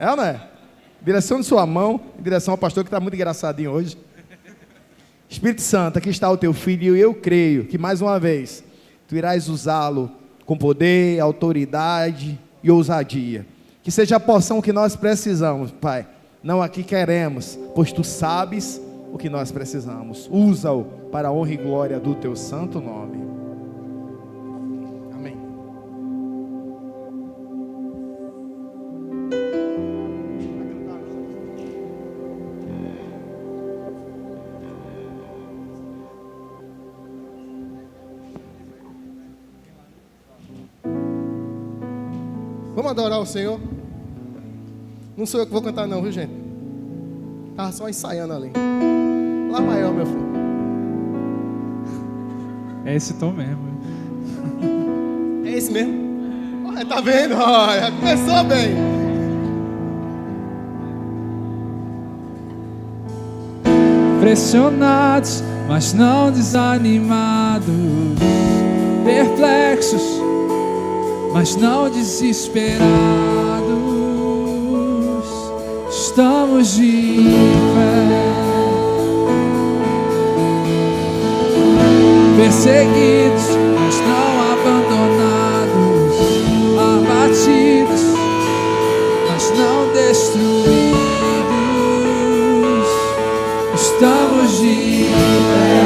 É ou não é? Direção de sua mão, em direção ao pastor que está muito engraçadinho hoje. Espírito Santo, aqui está o teu filho e eu creio que mais uma vez tu irás usá-lo com poder, autoridade e ousadia. Que seja a porção que nós precisamos, Pai. Não aqui queremos, pois tu sabes o que nós precisamos. Usa-o para a honra e glória do teu santo nome. Amém. Vamos adorar o Senhor? Não sou eu que vou cantar não, viu, gente? Estava só ensaiando ali. Lá maior, meu filho. É esse tom mesmo. É esse mesmo? Olha, tá vendo? Olha, começou bem. Pressionados, mas não desanimados. Perplexos, mas não desesperados. Estamos de pé. Perseguidos, mas não abandonados. Abatidos, mas não destruídos. Estamos de pé.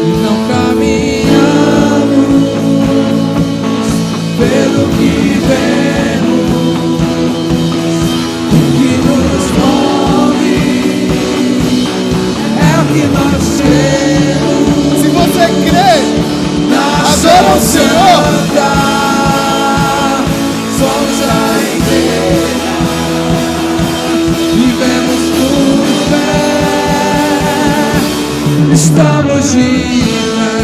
E não caminhamos pelo que vemos. O que nos move é o que nós cremos. Se você crê, adora o Senhor. Somos a igreja, vivemos por fé, estamos de pé.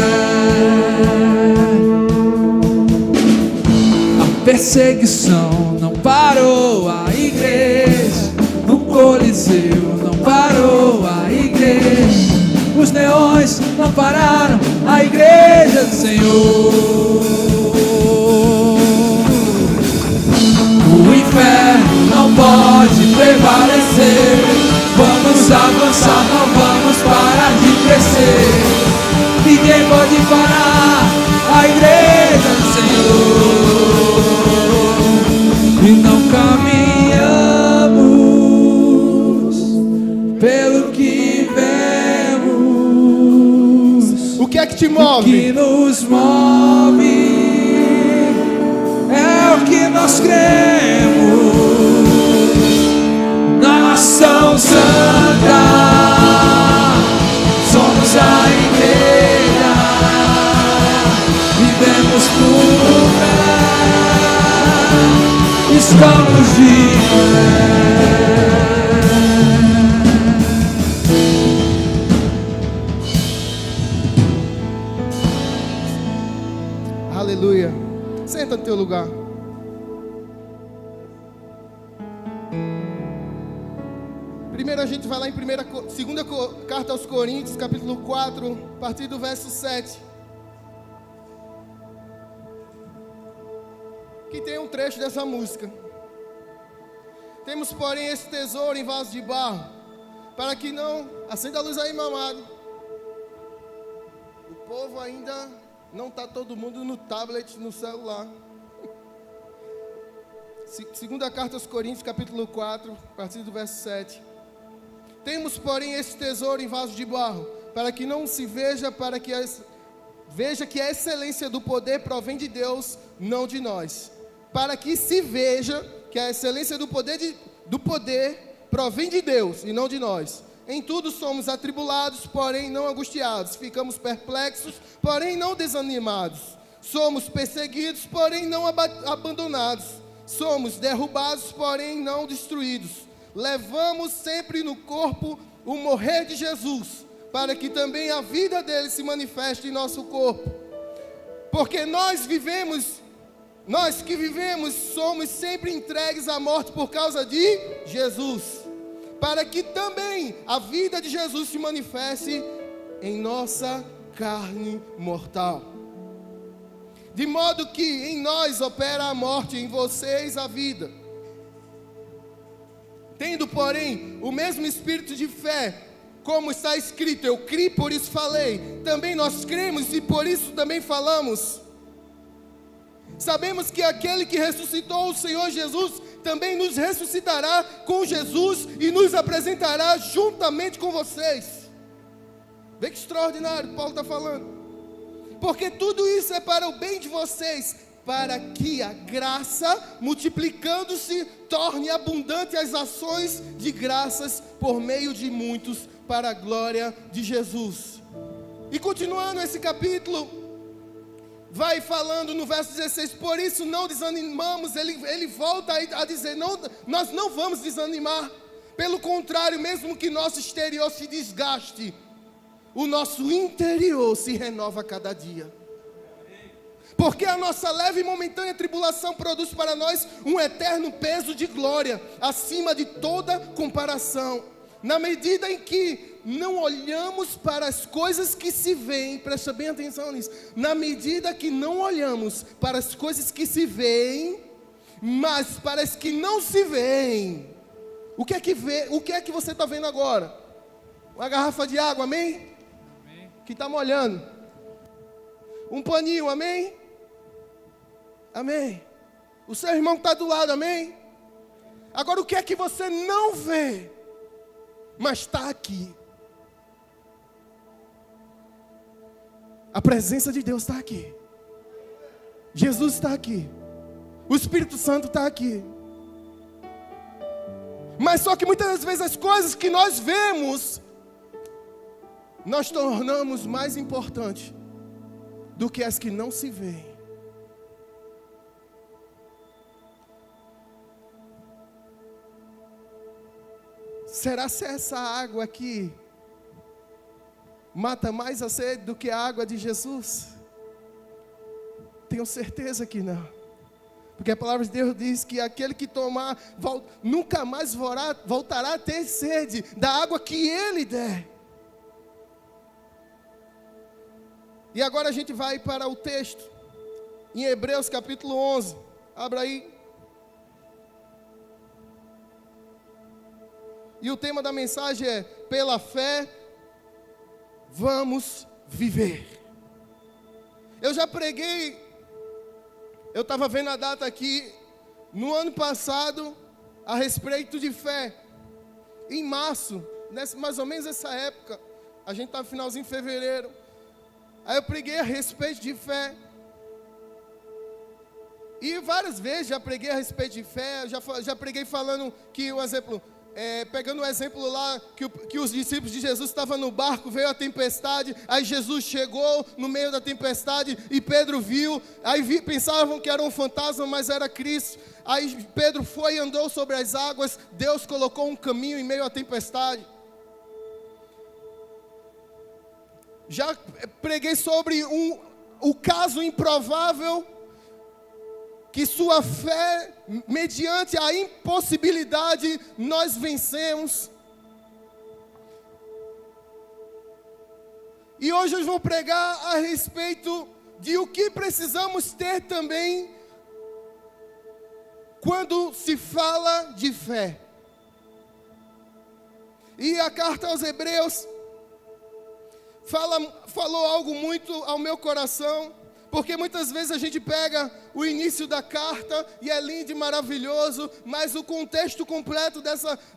A perseguição não parou a igreja, no Coliseu não parou a igreja. Os leões não pararam a igreja do Senhor. O inferno não pode prevalecer. Vamos avançar, não vamos parar de crescer. Ninguém pode parar a igreja do Senhor. E não caminhamos pelo que vemos. O que é que te O que move? nos move é o que nós cremos. Nação Santa, somos a igreja, vivemos por fé, estamos de pé. Aleluia. Senta no teu lugar. Primeiro a gente vai lá em segunda carta aos Coríntios, capítulo 4, a partir do verso 7. Que tem um trecho dessa música. Temos, porém, esse tesouro em vaso de barro, para que não... Acenda a luz aí, meu amado. O povo ainda não está todo mundo no tablet, no celular. Segunda carta aos Coríntios, capítulo 4, a partir do verso 7. Temos, porém, esse tesouro em vaso de barro, para que não se veja, veja que a excelência do poder provém de Deus, não de nós. Para que se veja que a excelência do poder provém de Deus e não de nós. Em tudo somos atribulados, porém não angustiados. Ficamos perplexos, porém não desanimados. Somos perseguidos, porém não abandonados. Somos derrubados, porém não destruídos. Levamos sempre no corpo o morrer de Jesus, para que também a vida dele se manifeste em nosso corpo. Porque nós que vivemos, somos sempre entregues à morte por causa de Jesus, para que também a vida de Jesus se manifeste em nossa carne mortal. De modo que em nós opera a morte, em vocês a vida. Tendo, porém, o mesmo espírito de fé, como está escrito, eu criei, por isso falei. Também nós cremos e por isso também falamos. Sabemos que aquele que ressuscitou o Senhor Jesus, também nos ressuscitará com Jesus e nos apresentará juntamente com vocês. Vê que extraordinário Paulo está falando. Porque tudo isso é para o bem de vocês, para que a graça, multiplicando-se, torne abundante as ações de graças por meio de muitos, para a glória de Jesus. E continuando esse capítulo, vai falando no verso 16, por isso não desanimamos. Ele volta a dizer, nós não vamos desanimar. Pelo contrário, mesmo que nosso exterior se desgaste, o nosso interior se renova a cada dia. Porque a nossa leve e momentânea tribulação produz para nós um eterno peso de glória, acima de toda comparação. Na medida em que não olhamos para as coisas que se veem, presta bem atenção nisso. Na medida que não olhamos para as coisas que se veem, mas para as que não se veem. O que é que você está vendo agora? Uma garrafa de água, amém? Amém. Que está molhando. Um paninho, amém? Amém. O seu irmão que está do lado, amém? Agora o que é que você não vê, mas está aqui? A presença de Deus está aqui. Jesus está aqui. O Espírito Santo está aqui. Mas só que muitas das vezes as coisas que nós vemos, nós tornamos mais importantes do que as que não se veem. Será se essa água aqui mata mais a sede do que a água de Jesus? Tenho certeza que não. Porque a palavra de Deus diz que aquele que tomar, nunca mais voltará a ter sede da água que Ele der. E agora a gente vai para o texto, em Hebreus capítulo 11. Abra aí. E o tema da mensagem é: pela fé, vamos viver. Eu já preguei, eu estava vendo a data aqui, no ano passado, a respeito de fé. Em março, mais ou menos essa época, a gente estava no finalzinho de fevereiro. Aí eu preguei a respeito de fé. E várias vezes já preguei a respeito de fé, já preguei falando que o exemplo... pegando o exemplo lá, que os discípulos de Jesus estavam no barco, veio a tempestade, aí Jesus chegou no meio da tempestade e Pedro viu, aí pensavam que era um fantasma, mas era Cristo. Aí Pedro foi e andou sobre as águas, Deus colocou um caminho em meio à tempestade. Já preguei sobre o caso improvável, que sua fé, mediante a impossibilidade, nós vencemos. E hoje eu vou pregar a respeito de o que precisamos ter também quando se fala de fé. E a carta aos Hebreus falou algo muito ao meu coração. Porque muitas vezes a gente pega o início da carta e é lindo e maravilhoso, mas o contexto completo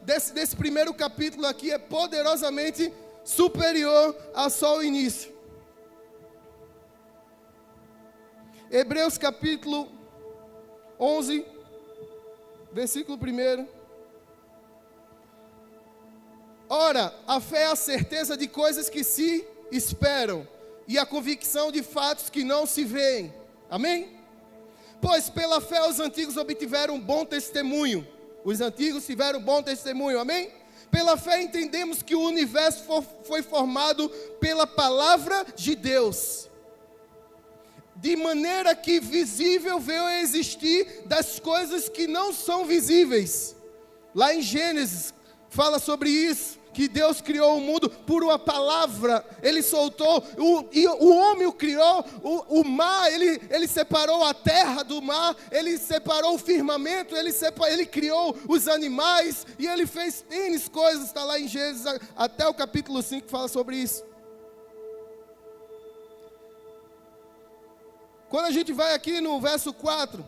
desse primeiro capítulo aqui é poderosamente superior a só o início. Hebreus capítulo 11, versículo 1. Ora, a fé é a certeza de coisas que se esperam, e a convicção de fatos que não se veem. Amém? Pois pela fé os antigos obtiveram um bom testemunho. Os antigos tiveram um bom testemunho. Amém? Pela fé entendemos que o universo foi formado pela palavra de Deus, de maneira que visível veio a existir das coisas que não são visíveis. Lá em Gênesis fala sobre isso. que Deus criou o mundo por uma palavra. Ele soltou, e o homem o criou, o mar, ele separou a terra do mar, ele separou o firmamento, ele criou os animais, e ele fez N coisas, está lá em Gênesis, até o capítulo 5 fala sobre isso. Quando a gente vai aqui no verso 4,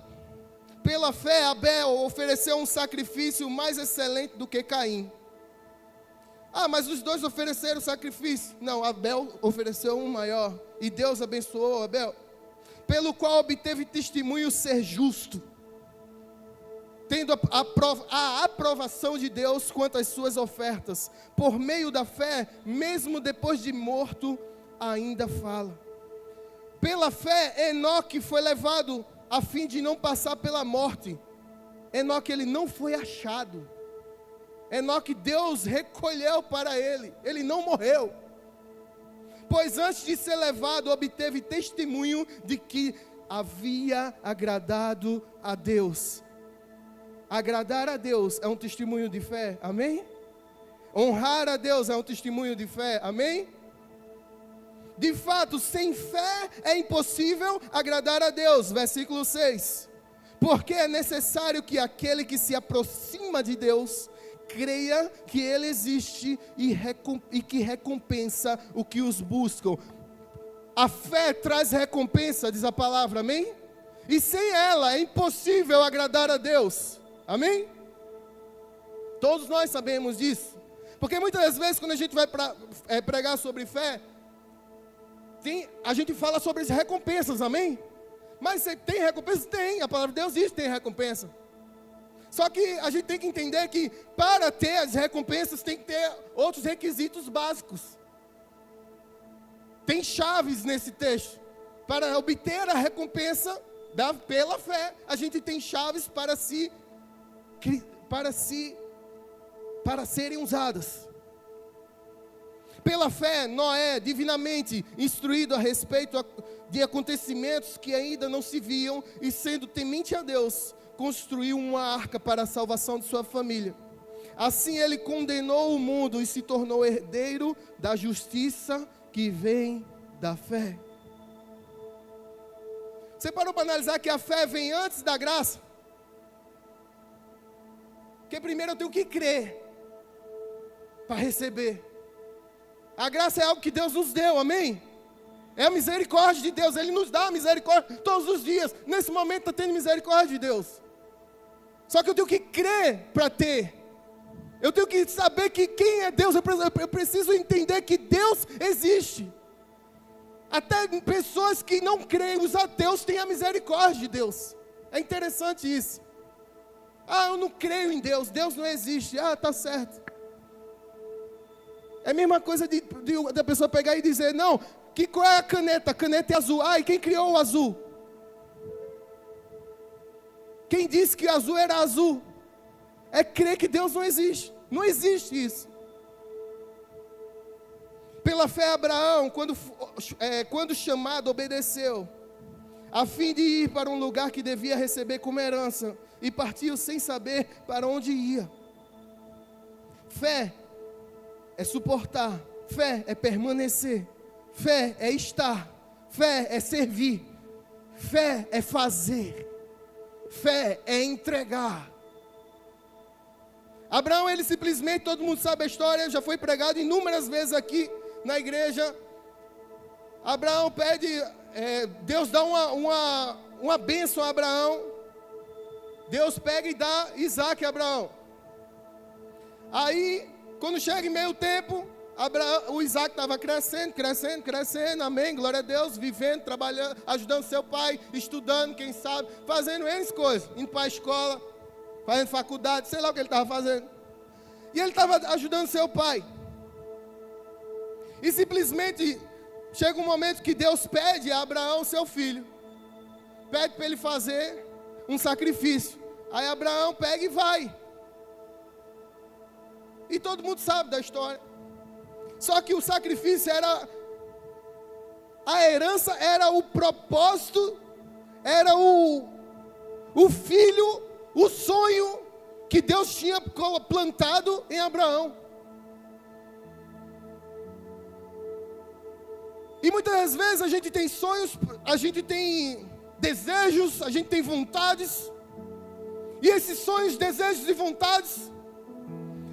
pela fé Abel ofereceu um sacrifício mais excelente do que Caim. Ah, mas os dois ofereceram sacrifício. Não, Abel ofereceu um maior. E Deus abençoou Abel. Pelo qual obteve testemunho ser justo, tendo a aprovação de Deus quanto às suas ofertas. Por meio da fé, mesmo depois de morto, ainda fala. Pela fé, Enoque foi levado a fim de não passar pela morte. Enoque, ele não foi achado. Enoque, Deus recolheu para ele não morreu. Pois antes de ser levado, obteve testemunho de que havia agradado a Deus. Agradar a Deus é um testemunho de fé, amém? Honrar a Deus é um testemunho de fé, amém? De fato, sem fé é impossível agradar a Deus, versículo 6. Porque é necessário que aquele que se aproxima de Deus creia que Ele existe e que recompensa o que os buscam. A fé traz recompensa, diz a palavra, amém? E sem ela é impossível agradar a Deus, amém? Todos nós sabemos disso. Porque muitas vezes quando a gente vai pregar sobre fé, a gente fala sobre as recompensas, amém? Mas tem recompensa? Tem, a palavra de Deus diz que tem recompensa. Só que a gente tem que entender que para ter as recompensas tem que ter outros requisitos básicos. Tem chaves nesse texto. Para obter a recompensa pela fé, a gente tem chaves para serem usadas. Pela fé, Noé, divinamente instruído a respeito de acontecimentos que ainda não se viam, e sendo temente a Deus, construiu uma arca para a salvação de sua família. Assim ele condenou o mundo e se tornou herdeiro da justiça que vem da fé. Você parou para analisar que a fé vem antes da graça? Porque primeiro eu tenho que crer para receber. A graça é algo que Deus nos deu, amém? É a misericórdia de Deus, Ele nos dá a misericórdia todos os dias. Nesse momento está tendo misericórdia de Deus. Só que eu tenho que crer para ter. Eu tenho que saber que quem é Deus, eu preciso entender que Deus existe. Até pessoas que não creem, os ateus têm a misericórdia de Deus. É interessante isso. Ah, eu não creio em Deus, Deus não existe. Ah, tá certo. É a mesma coisa da pessoa pegar e dizer, não, que qual é a caneta? A caneta é azul. Ah, e quem criou o azul? Quem disse que o azul era azul? É crer que Deus não existe. Não existe isso. Pela fé, Abraão, quando chamado, obedeceu, a fim de ir para um lugar que devia receber como herança, e partiu sem saber para onde ia. Fé é suportar, fé é permanecer, fé é estar, fé é servir, fé é fazer, fé é entregar. Abraão, ele simplesmente, todo mundo sabe a história, já foi pregado inúmeras vezes aqui na igreja. Abraão pede, Deus dá uma bênção a Abraão. Deus pega e dá Isaac a Abraão. Aí, quando chega em meio tempo, o Isaac estava crescendo, amém, glória a Deus, vivendo, trabalhando, ajudando seu pai, estudando, quem sabe, fazendo N coisas, indo para a escola, fazendo faculdade, sei lá o que ele estava fazendo. E ele estava ajudando seu pai. E simplesmente chega um momento que Deus pede a Abraão, seu filho, pede para ele fazer um sacrifício. Aí Abraão pega e vai. E todo mundo sabe da história. Só que o sacrifício era, a herança era o propósito, era o filho, o sonho que Deus tinha plantado em Abraão. E muitas vezes a gente tem sonhos, a gente tem desejos, a gente tem vontades. E esses sonhos, desejos e vontades,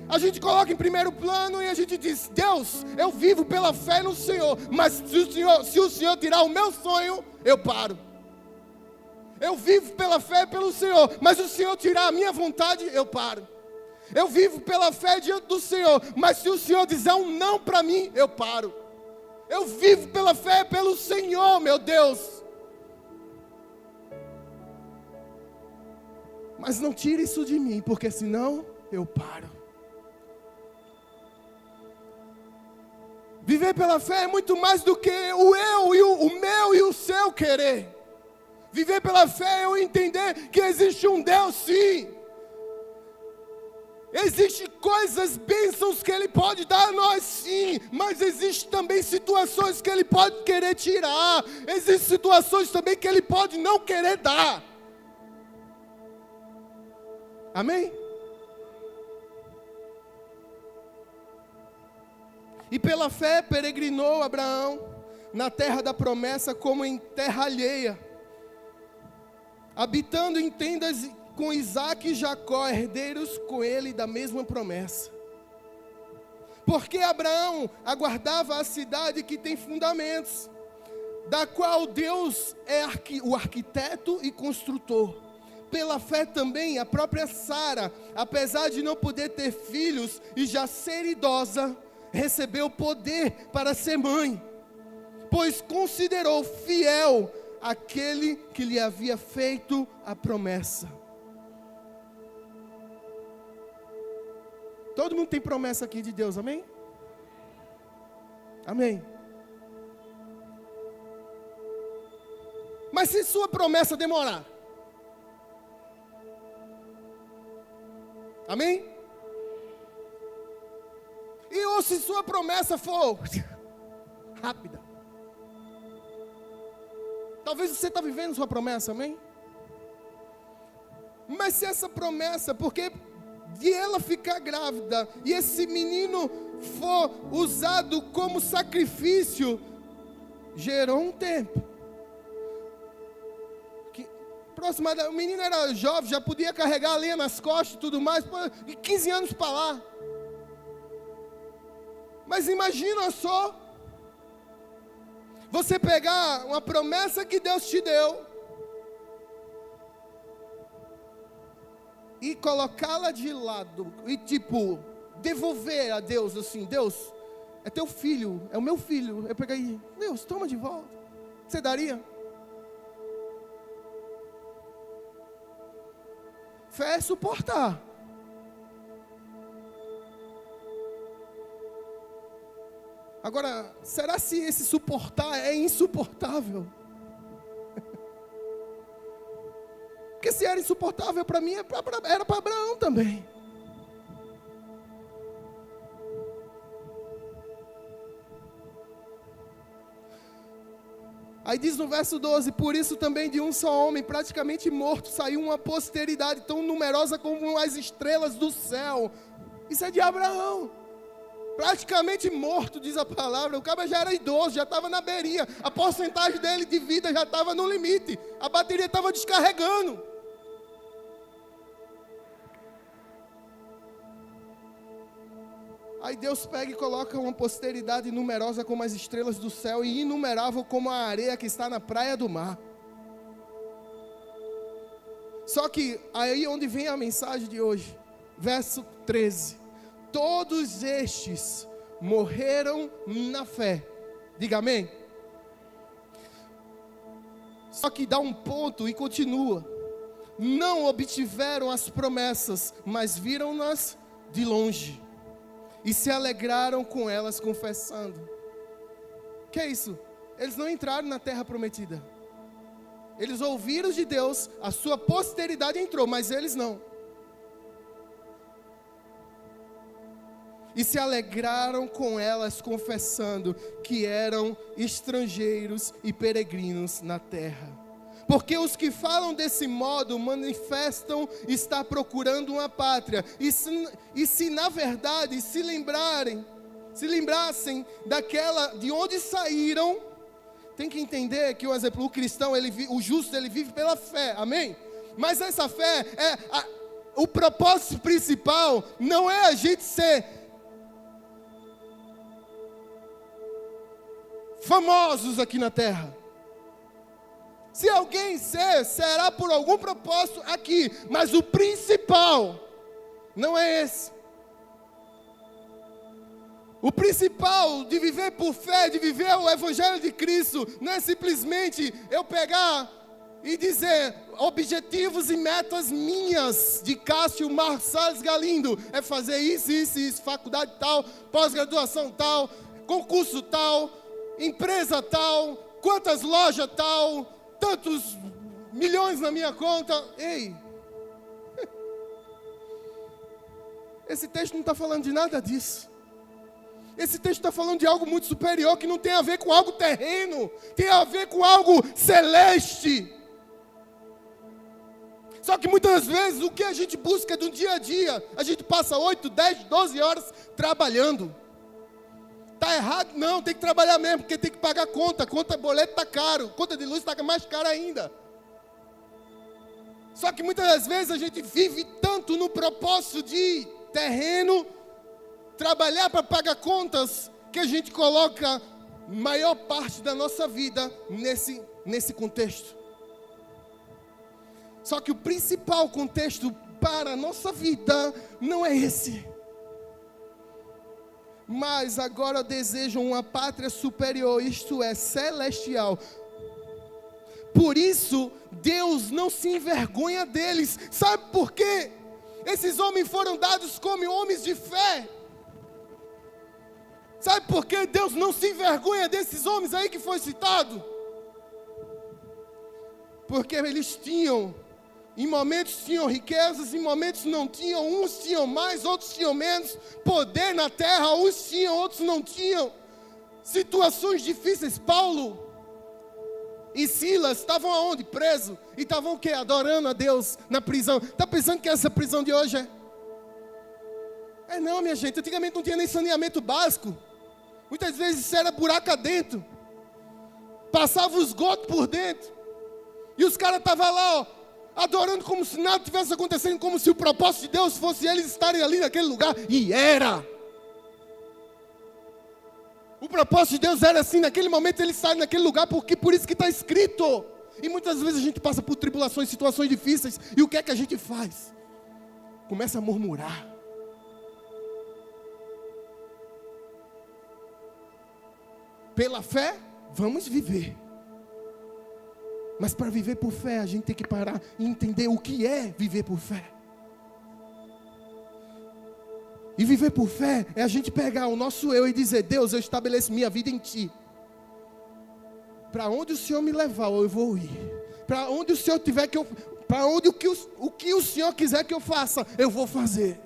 a gente coloca em primeiro plano e a gente diz: Deus, eu vivo pela fé no Senhor, mas se o Senhor tirar o meu sonho, eu paro. Eu vivo pela fé pelo Senhor, mas se o Senhor tirar a minha vontade, eu paro. Eu vivo pela fé diante do Senhor, mas se o Senhor dizer um não para mim, eu paro. Eu vivo pela fé pelo Senhor, meu Deus. Mas não tire isso de mim, porque senão eu paro. Viver pela fé é muito mais do que o eu e o meu e o seu querer. Viver pela fé é eu entender que existe um Deus, sim. Existem coisas, bênçãos que Ele pode dar a nós, sim. Mas existem também situações que Ele pode querer tirar. Existem situações também que Ele pode não querer dar. Amém? E pela fé peregrinou Abraão na terra da promessa como em terra alheia, habitando em tendas com Isaque e Jacó, herdeiros com ele da mesma promessa. Porque Abraão aguardava a cidade que tem fundamentos, da qual Deus é o arquiteto e construtor. Pela fé também a própria Sara, apesar de não poder ter filhos e já ser idosa, recebeu poder para ser mãe, pois considerou fiel aquele que lhe havia feito a promessa. Todo mundo tem promessa aqui de Deus, amém? Amém. Mas se sua promessa demorar, amém? E ou se sua promessa for rápida, talvez você está vivendo sua promessa, amém? Mas se essa promessa, porque de ela ficar grávida e esse menino for usado como sacrifício, gerou um tempo. O menino era jovem, já podia carregar a lenha nas costas e tudo mais, e 15 anos para lá. Mas imagina só, você pegar uma promessa que Deus te deu e colocá-la de lado e devolver a Deus assim: Deus, é teu filho, é o meu filho. Eu peguei: Deus, toma de volta. Você daria? Fé é suportar. Agora, será se esse suportar é insuportável? Porque se era insuportável para mim, era para Abraão também. Aí diz no verso 12: por isso também de um só homem, praticamente morto, saiu uma posteridade tão numerosa como as estrelas do céu. Isso é de Abraão. Praticamente morto, diz a palavra. O cara já era idoso, já estava na beirinha. A porcentagem dele de vida já estava no limite. A bateria estava descarregando. Aí Deus pega e coloca uma posteridade numerosa como as estrelas do céu e inumerável como a areia que está na praia do mar. Só que aí onde vem a mensagem de hoje, verso 13: todos estes morreram na fé. Diga amém. Só que dá um ponto e continua: não obtiveram as promessas, mas viram-nas de longe e se alegraram com elas, confessando. Que é isso? Eles não entraram na terra prometida. Eles ouviram de Deus, a sua posteridade entrou, mas eles não. E se alegraram com elas, confessando que eram estrangeiros e peregrinos na terra. Porque os que falam desse modo manifestam estar procurando uma pátria. E se na verdade se lembrassem daquela de onde saíram, tem que entender que, por exemplo, o cristão, o justo, ele vive pela fé, amém? Mas essa fé, o propósito principal não é a gente ser famosos aqui na terra. Se alguém será por algum propósito aqui, mas o principal não é esse. O principal de viver por fé, de viver o Evangelho de Cristo, não é simplesmente eu pegar e dizer objetivos e metas minhas, de Cássio Marçales Galindo, é fazer isso, isso, isso, faculdade tal, pós-graduação tal, concurso tal, empresa tal, quantas lojas tal, tantos milhões na minha conta. Ei, esse texto não está falando de nada disso. Esse texto está falando de algo muito superior, que não tem a ver com algo terreno, tem a ver com algo celeste. Só que muitas vezes o que a gente busca do dia a dia, a gente passa 8, 10, 12 horas trabalhando. Está errado? Não, tem que trabalhar mesmo, porque tem que pagar conta, boleto está caro, conta de luz está mais cara ainda. Só que muitas das vezes a gente vive tanto no propósito de terreno, trabalhar para pagar contas, que a gente coloca maior parte da nossa vida nesse contexto. Só que o principal contexto para a nossa vida não é esse. Mas agora desejam uma pátria superior, isto é, celestial. Por isso, Deus não se envergonha deles. Sabe por quê? Esses homens foram dados como homens de fé. Sabe por que Deus não se envergonha desses homens aí que foi citado? Porque eles tinham, em momentos tinham riquezas, em momentos não tinham, uns tinham mais, outros tinham menos, poder na terra, uns tinham, outros não tinham, situações difíceis. Paulo e Silas estavam aonde? Presos, e estavam o quê? Adorando a Deus na prisão. Está pensando que essa prisão de hoje é? Não, minha gente, antigamente não tinha nem saneamento básico. Muitas vezes isso era buraco dentro. Passava os esgoto por dentro. E os caras estavam lá, ó, adorando como se nada tivesse acontecendo, como se o propósito de Deus fosse eles estarem ali naquele lugar. E era. O propósito de Deus era assim, naquele momento eles estarem naquele lugar, porque por isso que está escrito. E muitas vezes a gente passa por tribulações, situações difíceis. E o que é que a gente faz? Começa a murmurar. Pela fé, vamos viver. Mas para viver por fé, a gente tem que parar e entender o que é viver por fé. E viver por fé é a gente pegar o nosso eu e dizer: Deus, eu estabeleço minha vida em Ti. Para onde o Senhor me levar, eu vou ir. Para onde o Senhor tiver que eu... Para onde o que o Senhor quiser que eu faça, eu vou fazer.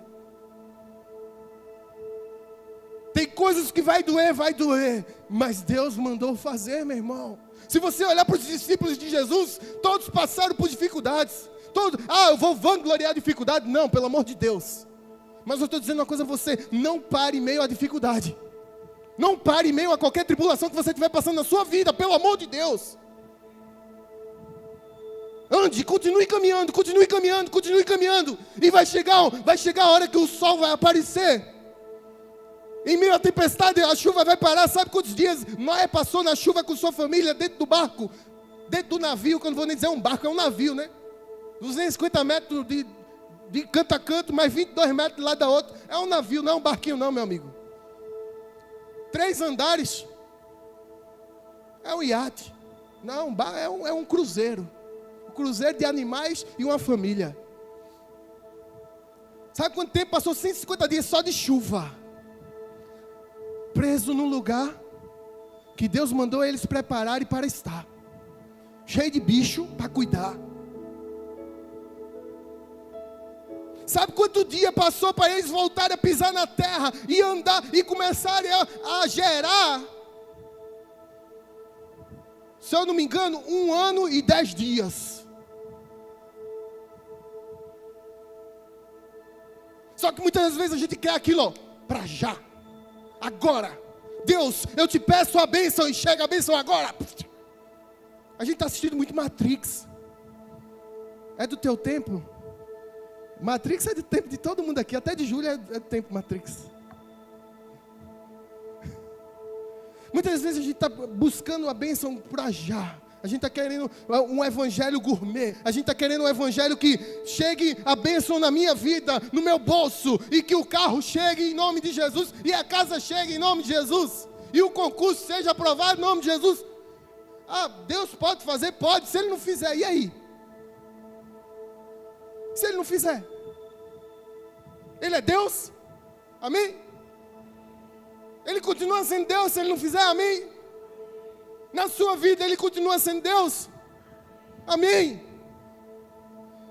Tem coisas que vai doer, mas Deus mandou fazer, meu irmão. Se você olhar para os discípulos de Jesus, todos passaram por dificuldades. Eu vou vangloriar a dificuldade. Não, pelo amor de Deus. Mas eu estou dizendo uma coisa a você: não pare em meio à dificuldade. Não pare em meio a qualquer tribulação que você estiver passando na sua vida, pelo amor de Deus. Ande, continue caminhando, continue caminhando, continue caminhando. E vai chegar a hora que o sol vai aparecer. Em meio à tempestade, a chuva vai parar. Sabe quantos dias Noé passou na chuva com sua família, dentro do barco, dentro do navio? Que eu não vou nem dizer um barco, é um navio, né? 250 metros de canto a canto, mais 22 metros de lado da outra. É um navio, não é um barquinho não, meu amigo. 3 andares. É um iate. Não, é um cruzeiro. Um cruzeiro de animais e uma família. Sabe quanto tempo passou? 150 dias só de chuva. Preso num lugar que Deus mandou eles prepararem para estar. Cheio de bicho para cuidar. Sabe quanto dia passou para eles voltarem a pisar na terra e andar e começarem a gerar? Se eu não me engano, 1 ano e 10 dias. Só que muitas vezes a gente quer aquilo, para já. Agora, Deus, eu te peço a bênção, e chega a bênção agora. A gente está assistindo muito Matrix. É do teu tempo? Matrix é do tempo de todo mundo aqui, até de Júlia é do tempo Matrix. Muitas vezes a gente está buscando a bênção para já. A gente está querendo um evangelho gourmet. A gente está querendo um evangelho que chegue a bênção na minha vida, no meu bolso. E que o carro chegue em nome de Jesus. E a casa chegue em nome de Jesus. E o concurso seja aprovado em nome de Jesus. Ah, Deus pode fazer? Pode. Se Ele não fizer, e aí? Se Ele não fizer? Ele é Deus? Amém? Ele continua sendo Deus se Ele não fizer? Amém? Na sua vida Ele continua sendo Deus? Amém?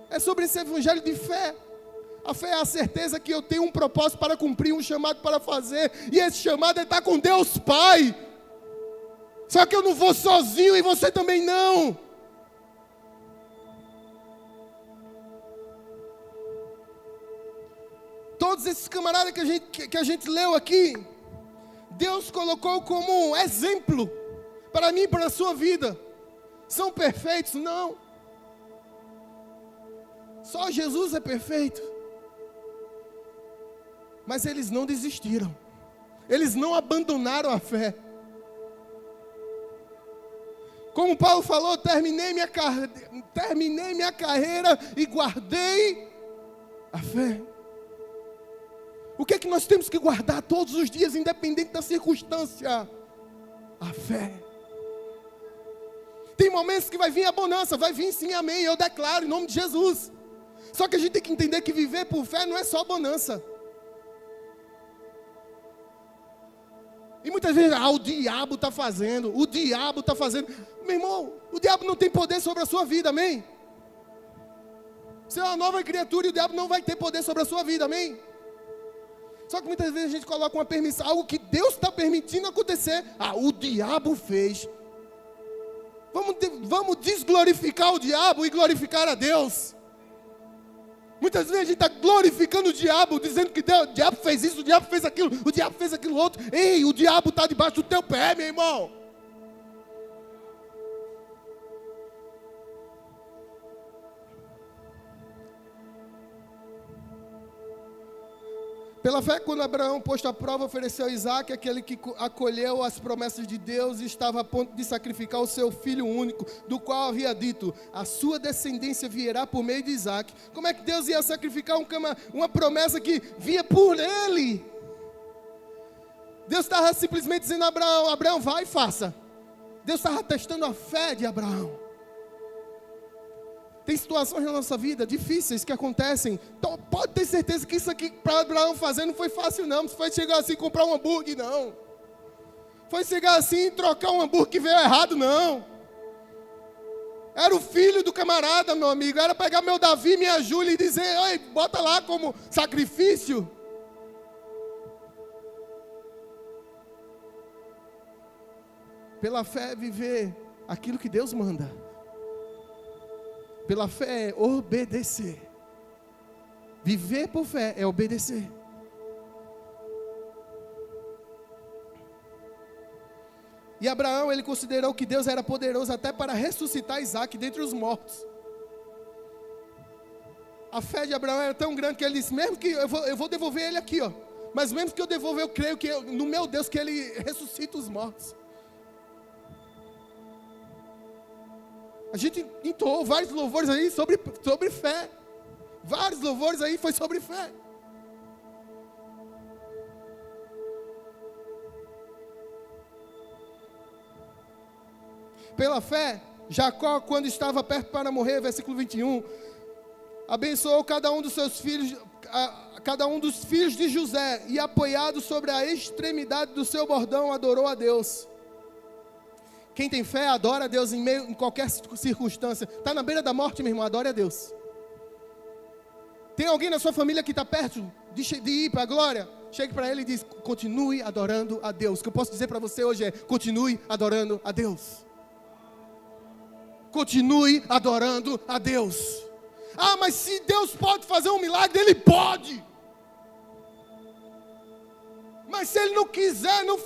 É sobre esse evangelho de fé. A fé é a certeza que eu tenho um propósito para cumprir, um chamado para fazer. E esse chamado é estar com Deus Pai. Só que eu não vou sozinho e você também não. Todos esses camaradas que a gente leu aqui, Deus colocou como um exemplo para mim e para a sua vida. São perfeitos? Não. Só Jesus é perfeito. Mas eles não desistiram. Eles não abandonaram a fé. Como Paulo falou, terminei minha carreira e guardei a fé. O que é que nós temos que guardar todos os dias, independente da circunstância? A fé. Tem momentos que vai vir a bonança, vai vir sim, amém, eu declaro em nome de Jesus. Só que a gente tem que entender que viver por fé não é só bonança. E muitas vezes, o diabo está fazendo, Meu irmão, o diabo não tem poder sobre a sua vida, amém? Você é uma nova criatura e o diabo não vai ter poder sobre a sua vida, amém? Só que muitas vezes a gente coloca uma permissão, algo que Deus está permitindo acontecer. O diabo fez. Vamos desglorificar o diabo e glorificar a Deus. Muitas vezes a gente está glorificando o diabo, dizendo que o diabo fez isso, o diabo fez aquilo, o diabo fez aquilo outro. Ei, o diabo está debaixo do teu pé, meu irmão. Pela fé, quando Abraão, posto à prova, ofereceu Isaque, aquele que acolheu as promessas de Deus e estava a ponto de sacrificar o seu filho único, do qual havia dito, a sua descendência virá por meio de Isaque. Como é que Deus ia sacrificar uma promessa que vinha por ele? Deus estava simplesmente dizendo a Abraão, Abraão, vai e faça. Deus estava testando a fé de Abraão. Tem situações na nossa vida difíceis que acontecem. Então pode ter certeza que isso aqui para Abraão fazer não foi fácil não. Não foi chegar assim e comprar um hambúrguer, não. Foi chegar assim e trocar um hambúrguer que veio errado, não. Era o filho do camarada, meu amigo. Era pegar meu Davi, minha Júlia e dizer, oi, bota lá como sacrifício. Pela fé viver aquilo que Deus manda. Pela fé é obedecer. Viver por fé é obedecer. E Abraão, ele considerou que Deus era poderoso até para ressuscitar Isaque dentre os mortos. A fé de Abraão era tão grande que ele disse, mesmo que eu vou devolver ele aqui, ó. Mas mesmo que eu devolver, eu creio que no meu Deus que ele ressuscita os mortos. A gente entoou vários louvores aí sobre fé. Vários louvores aí foi sobre fé. Pela fé, Jacó, quando estava perto para morrer, versículo 21, abençoou cada um dos seus filhos, cada um dos filhos de José, e apoiado sobre a extremidade do seu bordão, adorou a Deus. Quem tem fé, adora a Deus em qualquer circunstância. Está na beira da morte, meu irmão, adore a Deus. Tem alguém na sua família que está perto de ir para a glória? Chegue para ele e diz, continue adorando a Deus. O que eu posso dizer para você hoje é, continue adorando a Deus. Continue adorando a Deus. Mas se Deus pode fazer um milagre, Ele pode. Mas se Ele não quiser, não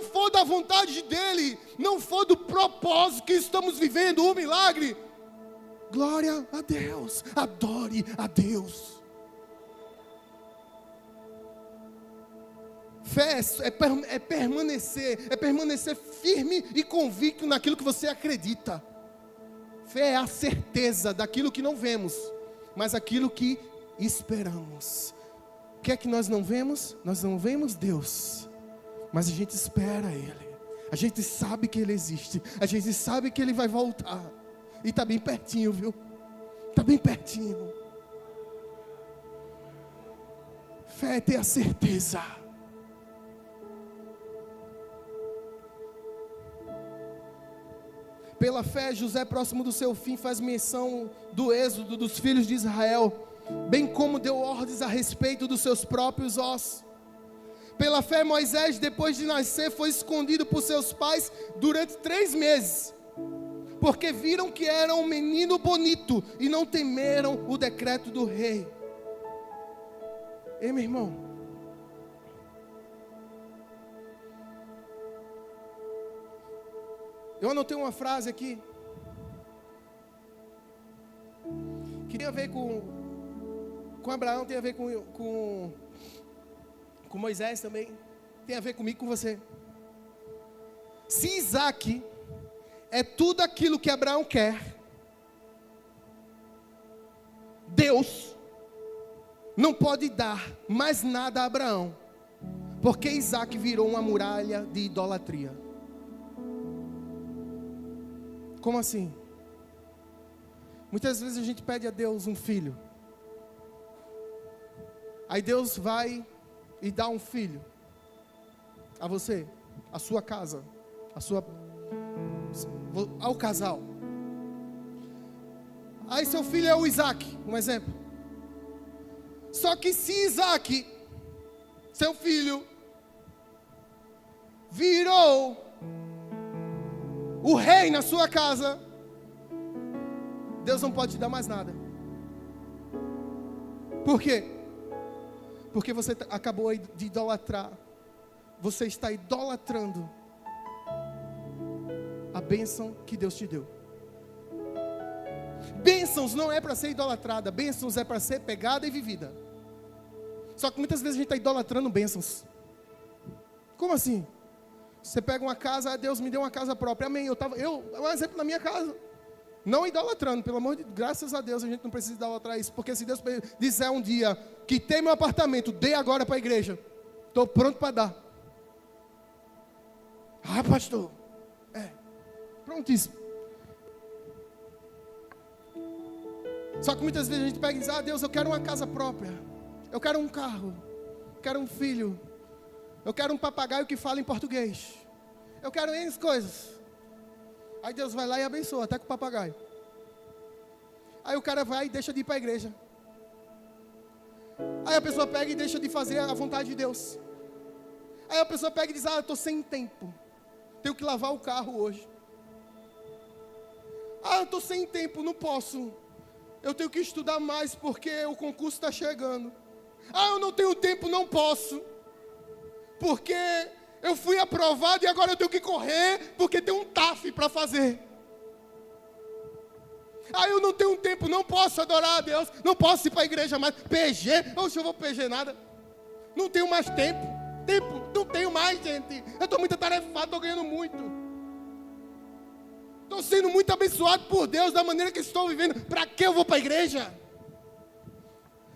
for da vontade dEle, não for do propósito que estamos vivendo, o milagre, glória a Deus, adore a Deus. Fé é permanecer firme e convicto naquilo que você acredita. Fé é a certeza daquilo que não vemos, mas aquilo que esperamos. O que é que nós não vemos? Nós não vemos Deus, mas a gente espera Ele. A gente sabe que Ele existe, a gente sabe que Ele vai voltar. E está bem pertinho, viu? Está bem pertinho. Fé é ter a certeza. Pela fé, José, próximo do seu fim, faz menção do êxodo dos filhos de Israel, bem como deu ordens a respeito dos seus próprios ossos. Pela fé, Moisés, depois de nascer, foi escondido por seus pais durante 3 meses, porque viram que era um menino bonito e não temeram o decreto do rei. Ei, meu irmão, eu anotei uma frase aqui, que tem a ver com Abraão, tem a ver com Moisés também, tem a ver comigo, com você. Se Isaac é tudo aquilo que Abraão quer, Deus não pode dar mais nada a Abraão, porque Isaac virou uma muralha de idolatria. Como assim? Muitas vezes a gente pede a Deus um filho. Aí Deus vai e dá um filho a você, a sua casa, ao casal. Aí seu filho é o Isaac, um exemplo. Só que se Isaac, seu filho, virou o rei na sua casa, Deus não pode te dar mais nada. Por quê? Porque você acabou de idolatrar. Você está idolatrando a bênção que Deus te deu. Bênçãos não é para ser idolatrada, bênçãos é para ser pegada e vivida. Só que muitas vezes a gente está idolatrando bênçãos. Como assim? Você pega uma casa, Deus me deu uma casa própria, amém. Um exemplo na minha casa, não idolatrando, pelo amor de Deus, graças a Deus a gente não precisa idolatrar isso, porque se Deus disser um dia que tem meu apartamento, dê agora para a igreja, estou pronto para dar. Ah, pastor, prontíssimo. Só que muitas vezes a gente pega e diz, Deus, eu quero uma casa própria, eu quero um carro, eu quero um filho, eu quero um papagaio que fala em português, eu quero N coisas. Aí Deus vai lá e abençoa, até com o papagaio. Aí o cara vai e deixa de ir para a igreja. Aí a pessoa pega e deixa de fazer a vontade de Deus. Aí a pessoa pega e diz, eu estou sem tempo, tenho que lavar o carro hoje. Eu estou sem tempo, não posso, eu tenho que estudar mais porque o concurso está chegando. Eu não tenho tempo, não posso, porque eu fui aprovado e agora eu tenho que correr, porque tem um TAF para fazer. Eu não tenho tempo, não posso adorar a Deus, não posso ir para a igreja mais. PG, hoje eu vou PG nada. Não tenho mais tempo, não tenho mais, gente. Eu estou muito atarefado, estou ganhando muito. Estou sendo muito abençoado por Deus da maneira que estou vivendo. Para que eu vou para a igreja?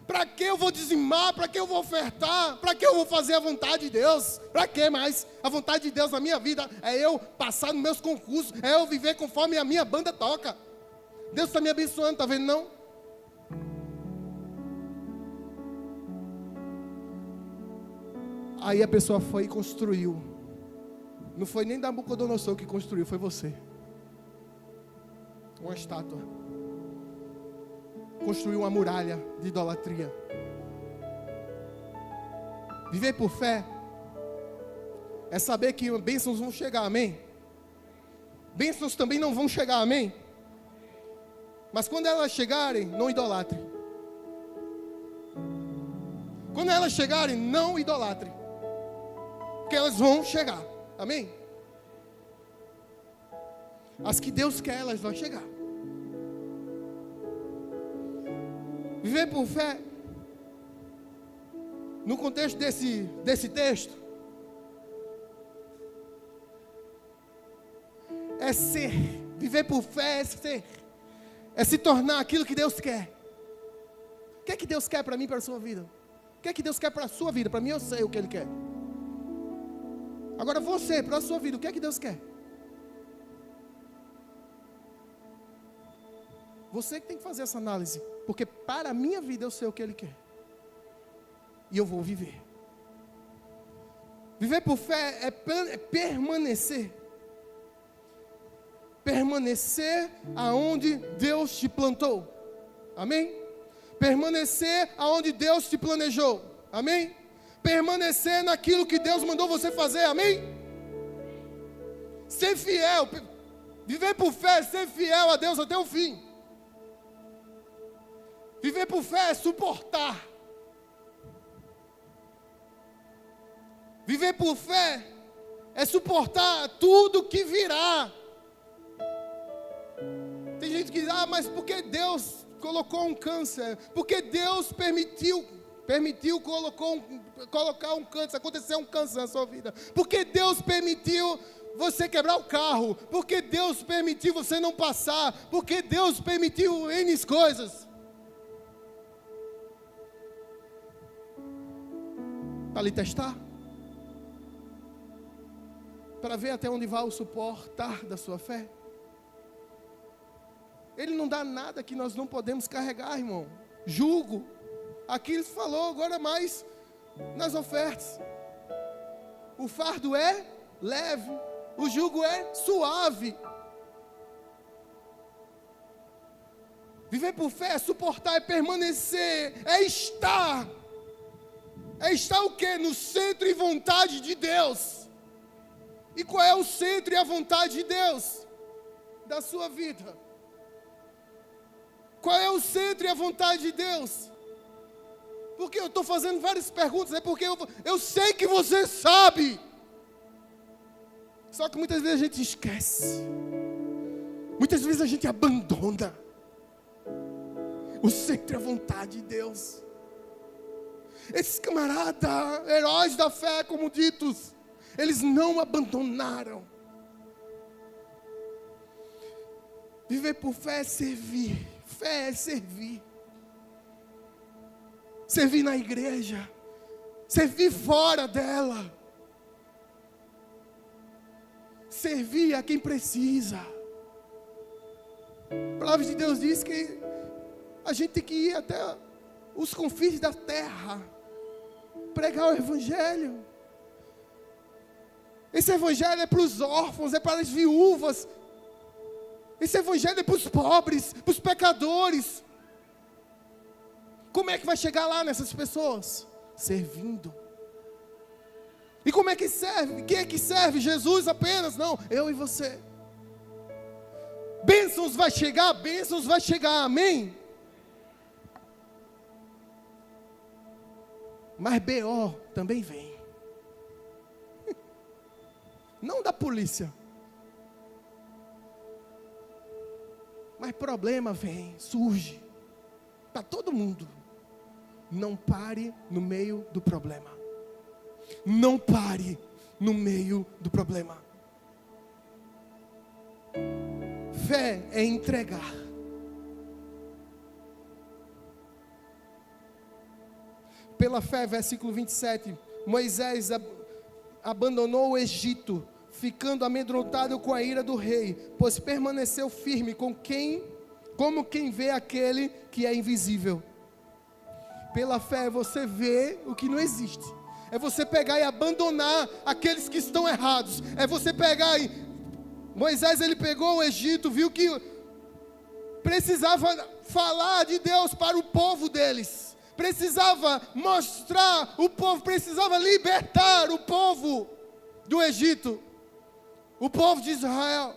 Para que eu vou dizimar? Para que eu vou ofertar? Para que eu vou fazer a vontade de Deus? Para que mais? A vontade de Deus na minha vida é eu passar nos meus concursos, é eu viver conforme a minha banda toca. Deus está me abençoando, está vendo não? Aí a pessoa foi e construiu. Não foi nem Nabucodonosor que construiu, foi você. Uma estátua. Construiu uma muralha de idolatria. Viver por fé é saber que bênçãos vão chegar, amém? Bênçãos também não vão chegar, amém? Mas quando elas chegarem, não idolatre. Quando elas chegarem, não idolatre. Porque elas vão chegar. Amém? As que Deus quer, elas vão chegar. Viver por fé, no contexto desse texto, é ser. Viver por fé é ser. É se tornar aquilo que Deus quer. O que é que Deus quer para mim, para a sua vida? O que é que Deus quer para a sua vida? Para mim eu sei o que Ele quer. Agora você, para a sua vida, o que é que Deus quer? Você que tem que fazer essa análise. Porque para a minha vida eu sei o que Ele quer. E eu vou viver. Viver por fé é permanecer. Permanecer aonde Deus te plantou. Amém? Permanecer aonde Deus te planejou. Amém? Permanecer naquilo que Deus mandou você fazer. Amém? Ser fiel. Viver por fé é ser fiel a Deus até o fim. Viver por fé é suportar. Viver por fé é suportar tudo que virá. Tem gente que diz, mas por que Deus colocou um câncer? Porque Deus permitiu colocar um câncer, acontecer um câncer na sua vida. Porque Deus permitiu você quebrar o carro. Porque Deus permitiu você não passar. Porque Deus permitiu N coisas. Para lhe testar. Para ver até onde vai o suportar da sua fé. Ele não dá nada que nós não podemos carregar, irmão. Jugo. Aqui ele falou agora mais nas ofertas. O fardo é leve. O jugo é suave. Viver por fé é suportar, é permanecer, é estar. É estar o quê? No centro e vontade de Deus. E qual é o centro e a vontade de Deus da sua vida? Qual é o centro e a vontade de Deus? Porque eu estou fazendo várias perguntas, é porque eu sei que você sabe. Só que muitas vezes a gente esquece. Muitas vezes a gente abandona o centro e a vontade de Deus. Esses camaradas, heróis da fé, como ditos, eles não abandonaram. Viver por fé é servir. Fé é servir. Servir na igreja. Servir fora dela. Servir a quem precisa. A palavra de Deus diz que a gente tem que ir até os confins da terra. Pregar o evangelho. Esse evangelho é para os órfãos, é para as viúvas. Esse evangelho é para os pobres, para os pecadores. Como é que vai chegar lá nessas pessoas? Servindo. E como é que serve? Quem é que serve? Jesus apenas? Não, eu e você. Bênçãos vai chegar, amém? Mas BO também vem. Não da polícia. Mas problema vem, surge. Para todo mundo. Não pare no meio do problema. Não pare no meio do problema. Fé é entregar. Pela fé, versículo 27, Moisés abandonou o Egito, ficando amedrontado com a ira do rei, pois permaneceu firme como quem vê aquele que é invisível. Pela fé, você vê o que não existe. É você pegar e abandonar aqueles que estão errados. É você pegar e... Moisés, ele pegou o Egito, viu que precisava falar de Deus para o povo deles. Precisava mostrar o povo, precisava libertar o povo do Egito. O povo de Israel.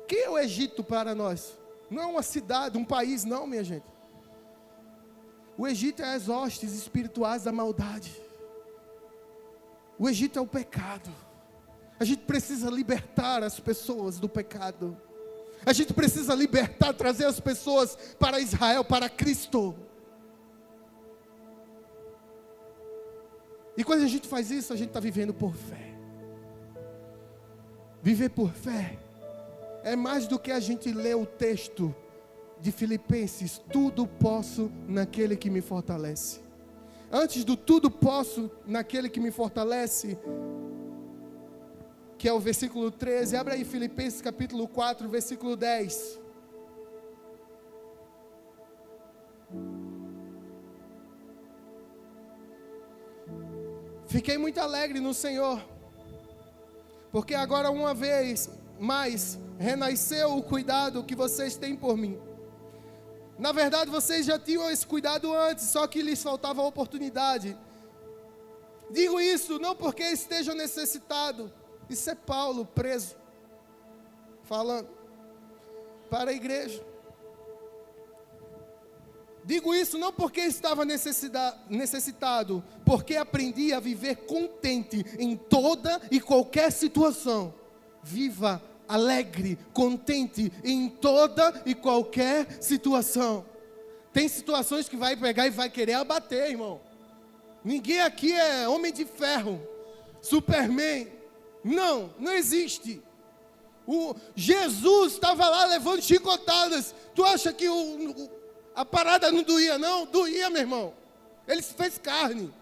Quem é o Egito para nós? Não é uma cidade, um país, não, minha gente. O Egito é as hostes espirituais da maldade. O Egito é o pecado. A gente precisa libertar as pessoas do pecado. A gente precisa libertar, trazer as pessoas para Israel, para Cristo. E quando a gente faz isso, a gente está vivendo por fé. Viver por fé é mais do que a gente ler o texto de Filipenses: tudo posso naquele que me fortalece. Antes do tudo posso naquele que me fortalece, que é o versículo 13, abre aí Filipenses capítulo 4, versículo 10. Fiquei muito alegre no Senhor, porque agora uma vez mais renasceu o cuidado que vocês têm por mim. Na verdade, vocês já tinham esse cuidado antes, só que lhes faltava a oportunidade. Digo isso não porque estejam necessitados. Isso é Paulo preso, falando para a igreja. Digo isso não porque estava necessitado, porque aprendi a viver contente em toda e qualquer situação. Viva alegre, contente em toda e qualquer situação. Tem situações que vai pegar e vai querer abater, irmão. Ninguém aqui é homem de ferro, Superman. Não, não existe. Jesus estava lá levando chicotadas. Tu acha que a parada não doía, não? Doía, meu irmão. Ele se fez carne.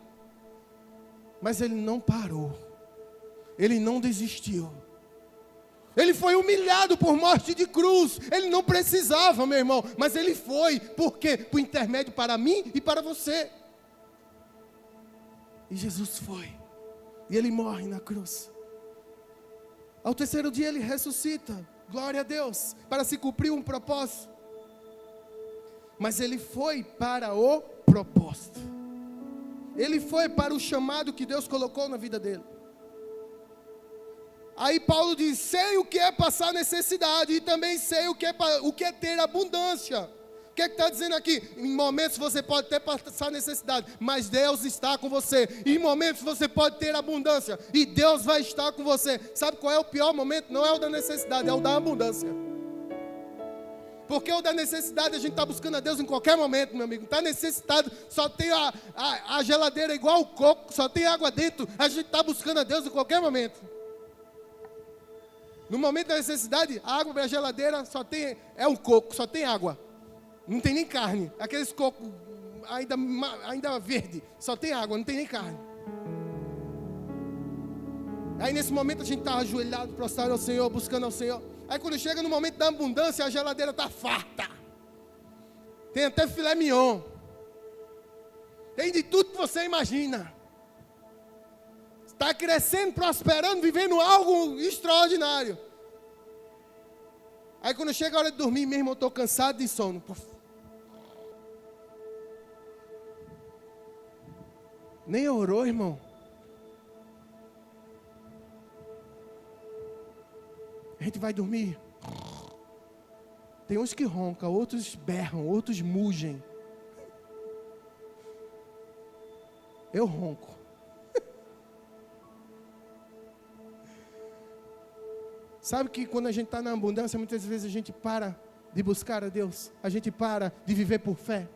Mas ele não parou. Ele não desistiu. Ele foi humilhado por morte de cruz. Ele não precisava, meu irmão. Mas ele foi. Por quê? Por intermédio para mim e para você. E Jesus foi. E ele morre na cruz. Ao terceiro dia ele ressuscita. Glória a Deus. Para se cumprir um propósito. Mas ele foi para o propósito. Ele foi para o chamado que Deus colocou na vida dele. Aí Paulo diz: sei o que é passar necessidade, e também sei o que é ter abundância. O que está dizendo aqui? Em momentos você pode até passar necessidade, mas Deus está com você. Em momentos você pode ter abundância, e Deus vai estar com você. Sabe qual é o pior momento? Não é o da necessidade, é o da abundância. Porque o da necessidade a gente está buscando a Deus em qualquer momento, meu amigo. Está necessitado, só tem a geladeira igual o coco, só tem água dentro. A gente está buscando a Deus em qualquer momento. No momento da necessidade, a água da geladeira é um coco, só tem água. Não tem nem carne. Aqueles cocos ainda verde, só tem água, não tem nem carne. Aí nesse momento a gente está ajoelhado, prostrado ao Senhor, buscando ao Senhor. Aí quando chega no momento da abundância, a geladeira está farta. Tem até filé mignon. Tem de tudo que você imagina. Está crescendo, prosperando, vivendo algo extraordinário. Aí quando chega a hora de dormir, mesmo eu estou cansado de sono. Nem orou, irmão. A gente vai dormir. Tem uns que roncam, outros berram, outros mugem. Eu ronco. Sabe que quando a gente está na abundância, muitas vezes a gente para de buscar a Deus. A gente para de viver por fé.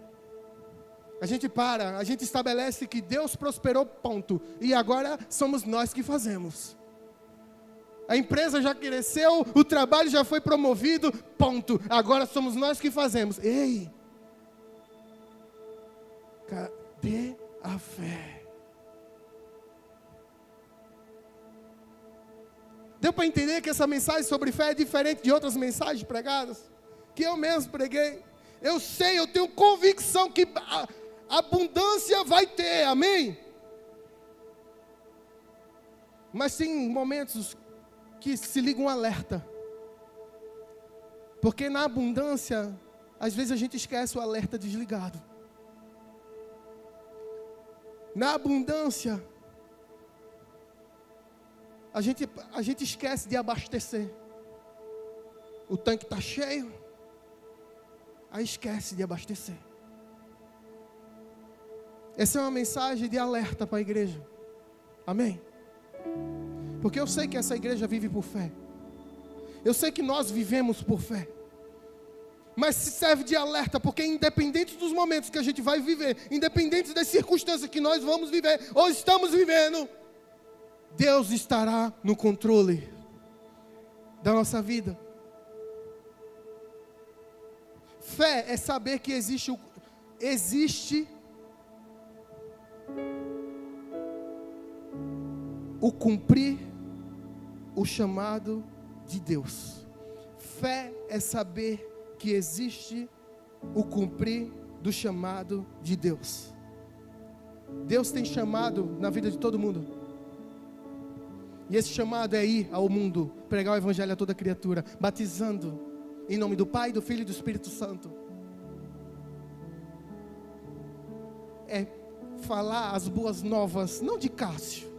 A gente estabelece que Deus prosperou, ponto. E agora somos nós que fazemos. A empresa já cresceu, o trabalho já foi promovido, ponto. Agora somos nós que fazemos. Ei! Cadê a fé? Deu para entender que essa mensagem sobre fé é diferente de outras mensagens pregadas? Que eu mesmo preguei. Eu sei, eu tenho convicção que a abundância vai ter, amém? Mas tem momentos que se liga um alerta. Porque na abundância, às vezes a gente esquece o alerta desligado. Na abundância, a gente esquece de abastecer. O tanque está cheio, aí esquece de abastecer. Essa é uma mensagem de alerta para a igreja. Amém? Porque eu sei que essa igreja vive por fé. Eu sei que nós vivemos por fé. Mas se serve de alerta, porque independente dos momentos que a gente vai viver, independente das circunstâncias que nós vamos viver, ou estamos vivendo, Deus estará no controle da nossa vida. Fé é saber que existe o cumprir o chamado de Deus. Fé é saber que existe o cumprir do chamado de Deus. Deus tem chamado na vida de todo mundo. E esse chamado é ir ao mundo, pregar o evangelho a toda criatura, batizando em nome do Pai, do Filho e do Espírito Santo. É falar as boas novas, não de Cássio.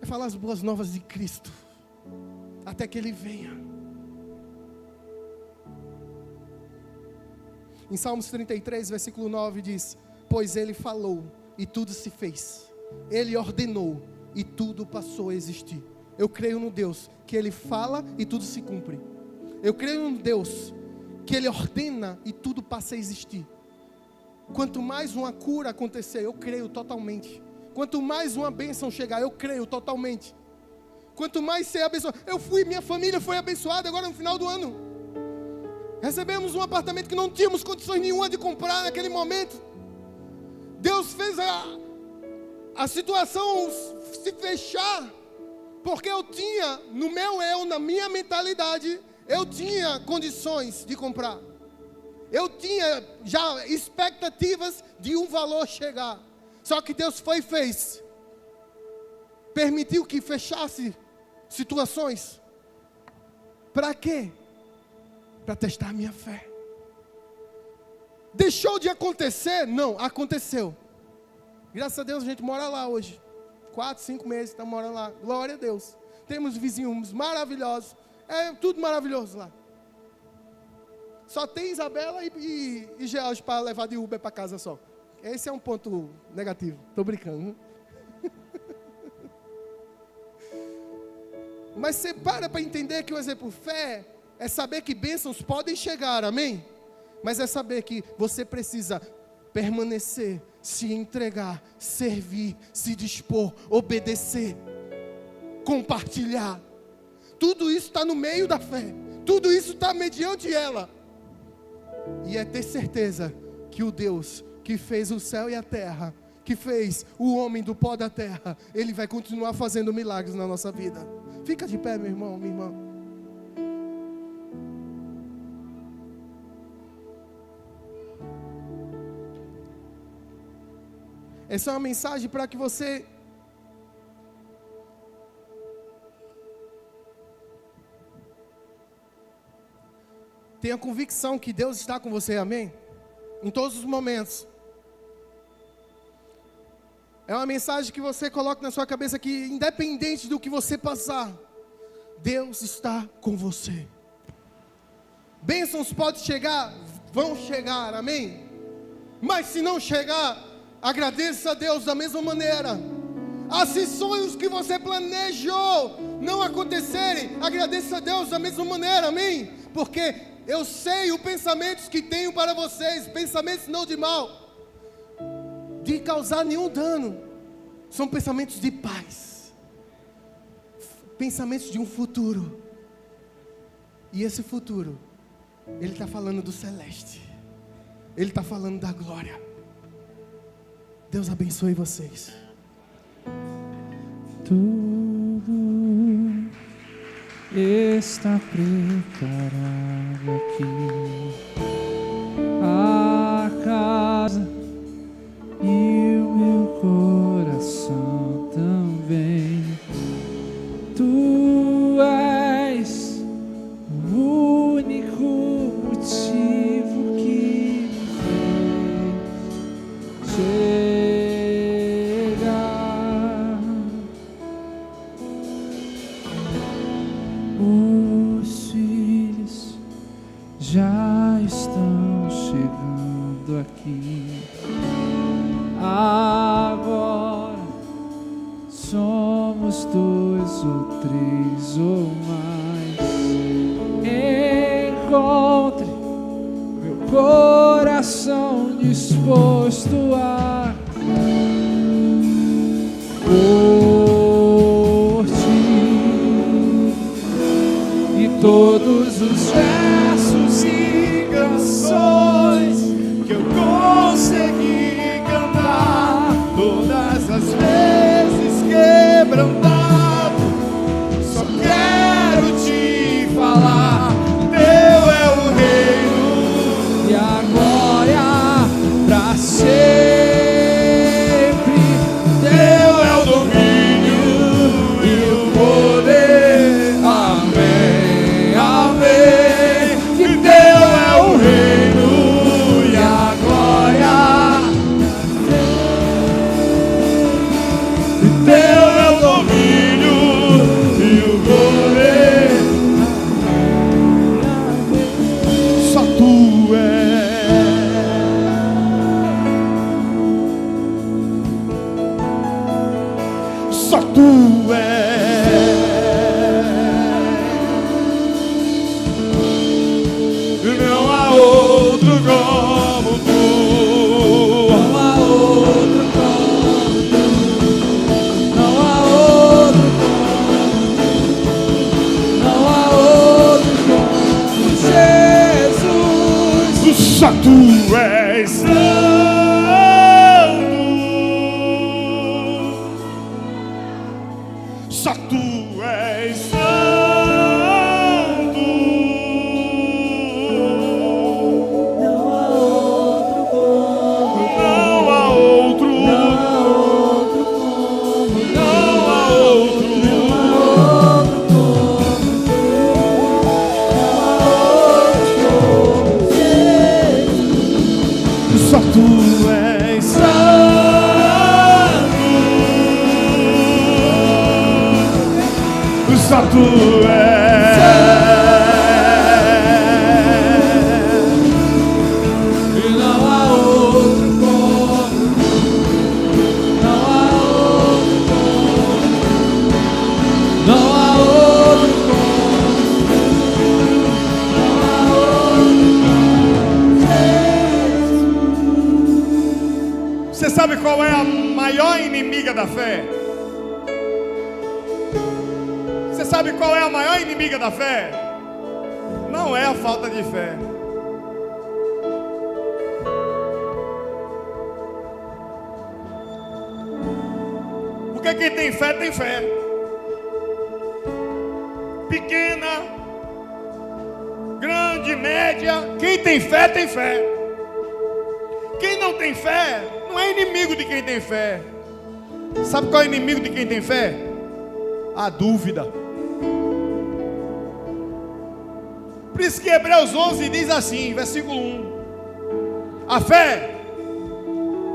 É falar as boas novas de Cristo, até que Ele venha. Em Salmos 33, versículo 9 diz: pois Ele falou e tudo se fez. Ele ordenou e tudo passou a existir. Eu creio no Deus que Ele fala e tudo se cumpre. Eu creio no Deus que Ele ordena e tudo passa a existir. Quanto mais uma cura acontecer, eu creio totalmente. Quanto mais uma bênção chegar, eu creio totalmente. Quanto mais ser abençoado. Minha família foi abençoada agora no final do ano. Recebemos um apartamento que não tínhamos condições nenhuma de comprar naquele momento. Deus fez a situação se fechar, porque eu tinha, na minha mentalidade, eu tinha condições de comprar. Eu tinha já expectativas de um valor chegar. Só que Deus foi e fez. Permitiu que fechasse situações. Para quê? Para testar a minha fé. Deixou de acontecer? Não, aconteceu. Graças a Deus a gente mora lá hoje. 4, 5 meses estamos morando lá. Glória a Deus. Temos vizinhos maravilhosos. É tudo maravilhoso lá. Só tem Isabela e George para levar de Uber para casa só. Esse é um ponto negativo. Estou brincando. Mas você para entender que o exemplo fé é saber que bênçãos podem chegar, amém? Mas é saber que você precisa permanecer, se entregar, servir, se dispor, obedecer, compartilhar. Tudo isso está no meio da fé. Tudo isso está mediante ela. E é ter certeza que o Deus que fez o céu e a terra, que fez o homem do pó da terra, Ele vai continuar fazendo milagres na nossa vida. Fica de pé, meu irmão, minha irmã. Essa é uma mensagem para que você tenha convicção que Deus está com você, amém? Em todos os momentos. É uma mensagem que você coloca na sua cabeça que, independente do que você passar, Deus está com você. Bênçãos podem chegar, vão chegar, amém? Mas se não chegar, agradeça a Deus da mesma maneira. Se sonhos que você planejou não acontecerem, agradeça a Deus da mesma maneira, amém? Porque eu sei os pensamentos que tenho para vocês, pensamentos não de mal, de causar nenhum dano, são pensamentos de paz, pensamentos de um futuro, e esse futuro, Ele está falando do celeste, Ele está falando da glória. Deus abençoe vocês. Tudo está preparado aqui, a casa e o meu coração também. Tu és o único motivo que me fez chegar. Os filhos já estão chegando aqui. Agora somos somos dois ou três ou mais, encontre meu coração disposto a por ti, e todos os versos e canções que eu consegui cantar, todas as vezes quebrantado, só quero te falar: teu é o reino e a glória pra sempre. Só tu és santo, só tu és santo, não há outro, não há outro, não há outro. Só tu és santo, só tu és, e não há outro como, não há outro como, não há outro como, não há outro. Você sabe qual é a maior inimiga da fé? Você sabe qual é a maior inimiga da fé? Não é a falta de fé. Porque quem tem fé, tem fé. Pequena, grande, média. Quem tem fé, tem fé. Quem não tem fé não é inimigo de quem tem fé. Sabe qual é o inimigo de quem tem fé? A dúvida. Por isso que Hebreus 11 diz assim, versículo 1: a fé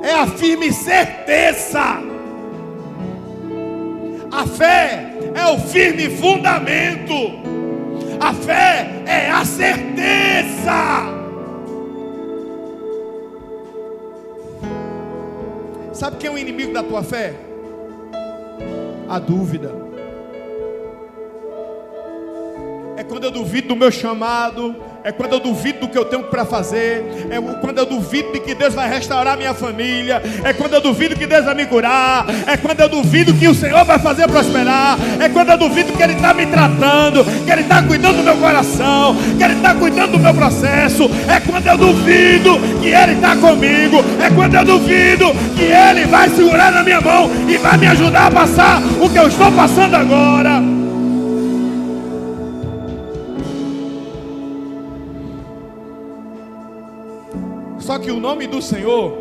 é a firme certeza, a fé é o firme fundamento, a fé é a certeza. Sabe quem é o inimigo da tua fé? A dúvida. É quando eu duvido do meu chamado, é quando eu duvido do que eu tenho para fazer, é quando eu duvido de que Deus vai restaurar minha família, é quando eu duvido que Deus vai me curar, é quando eu duvido que o Senhor vai fazer prosperar, é quando eu duvido que Ele está me tratando, que Ele está cuidando do meu coração, que Ele está cuidando do meu processo, é quando eu duvido que Ele está comigo, é quando eu duvido que Ele vai segurar na minha mão e vai me ajudar a passar o que eu estou passando agora. Só que o nome do Senhor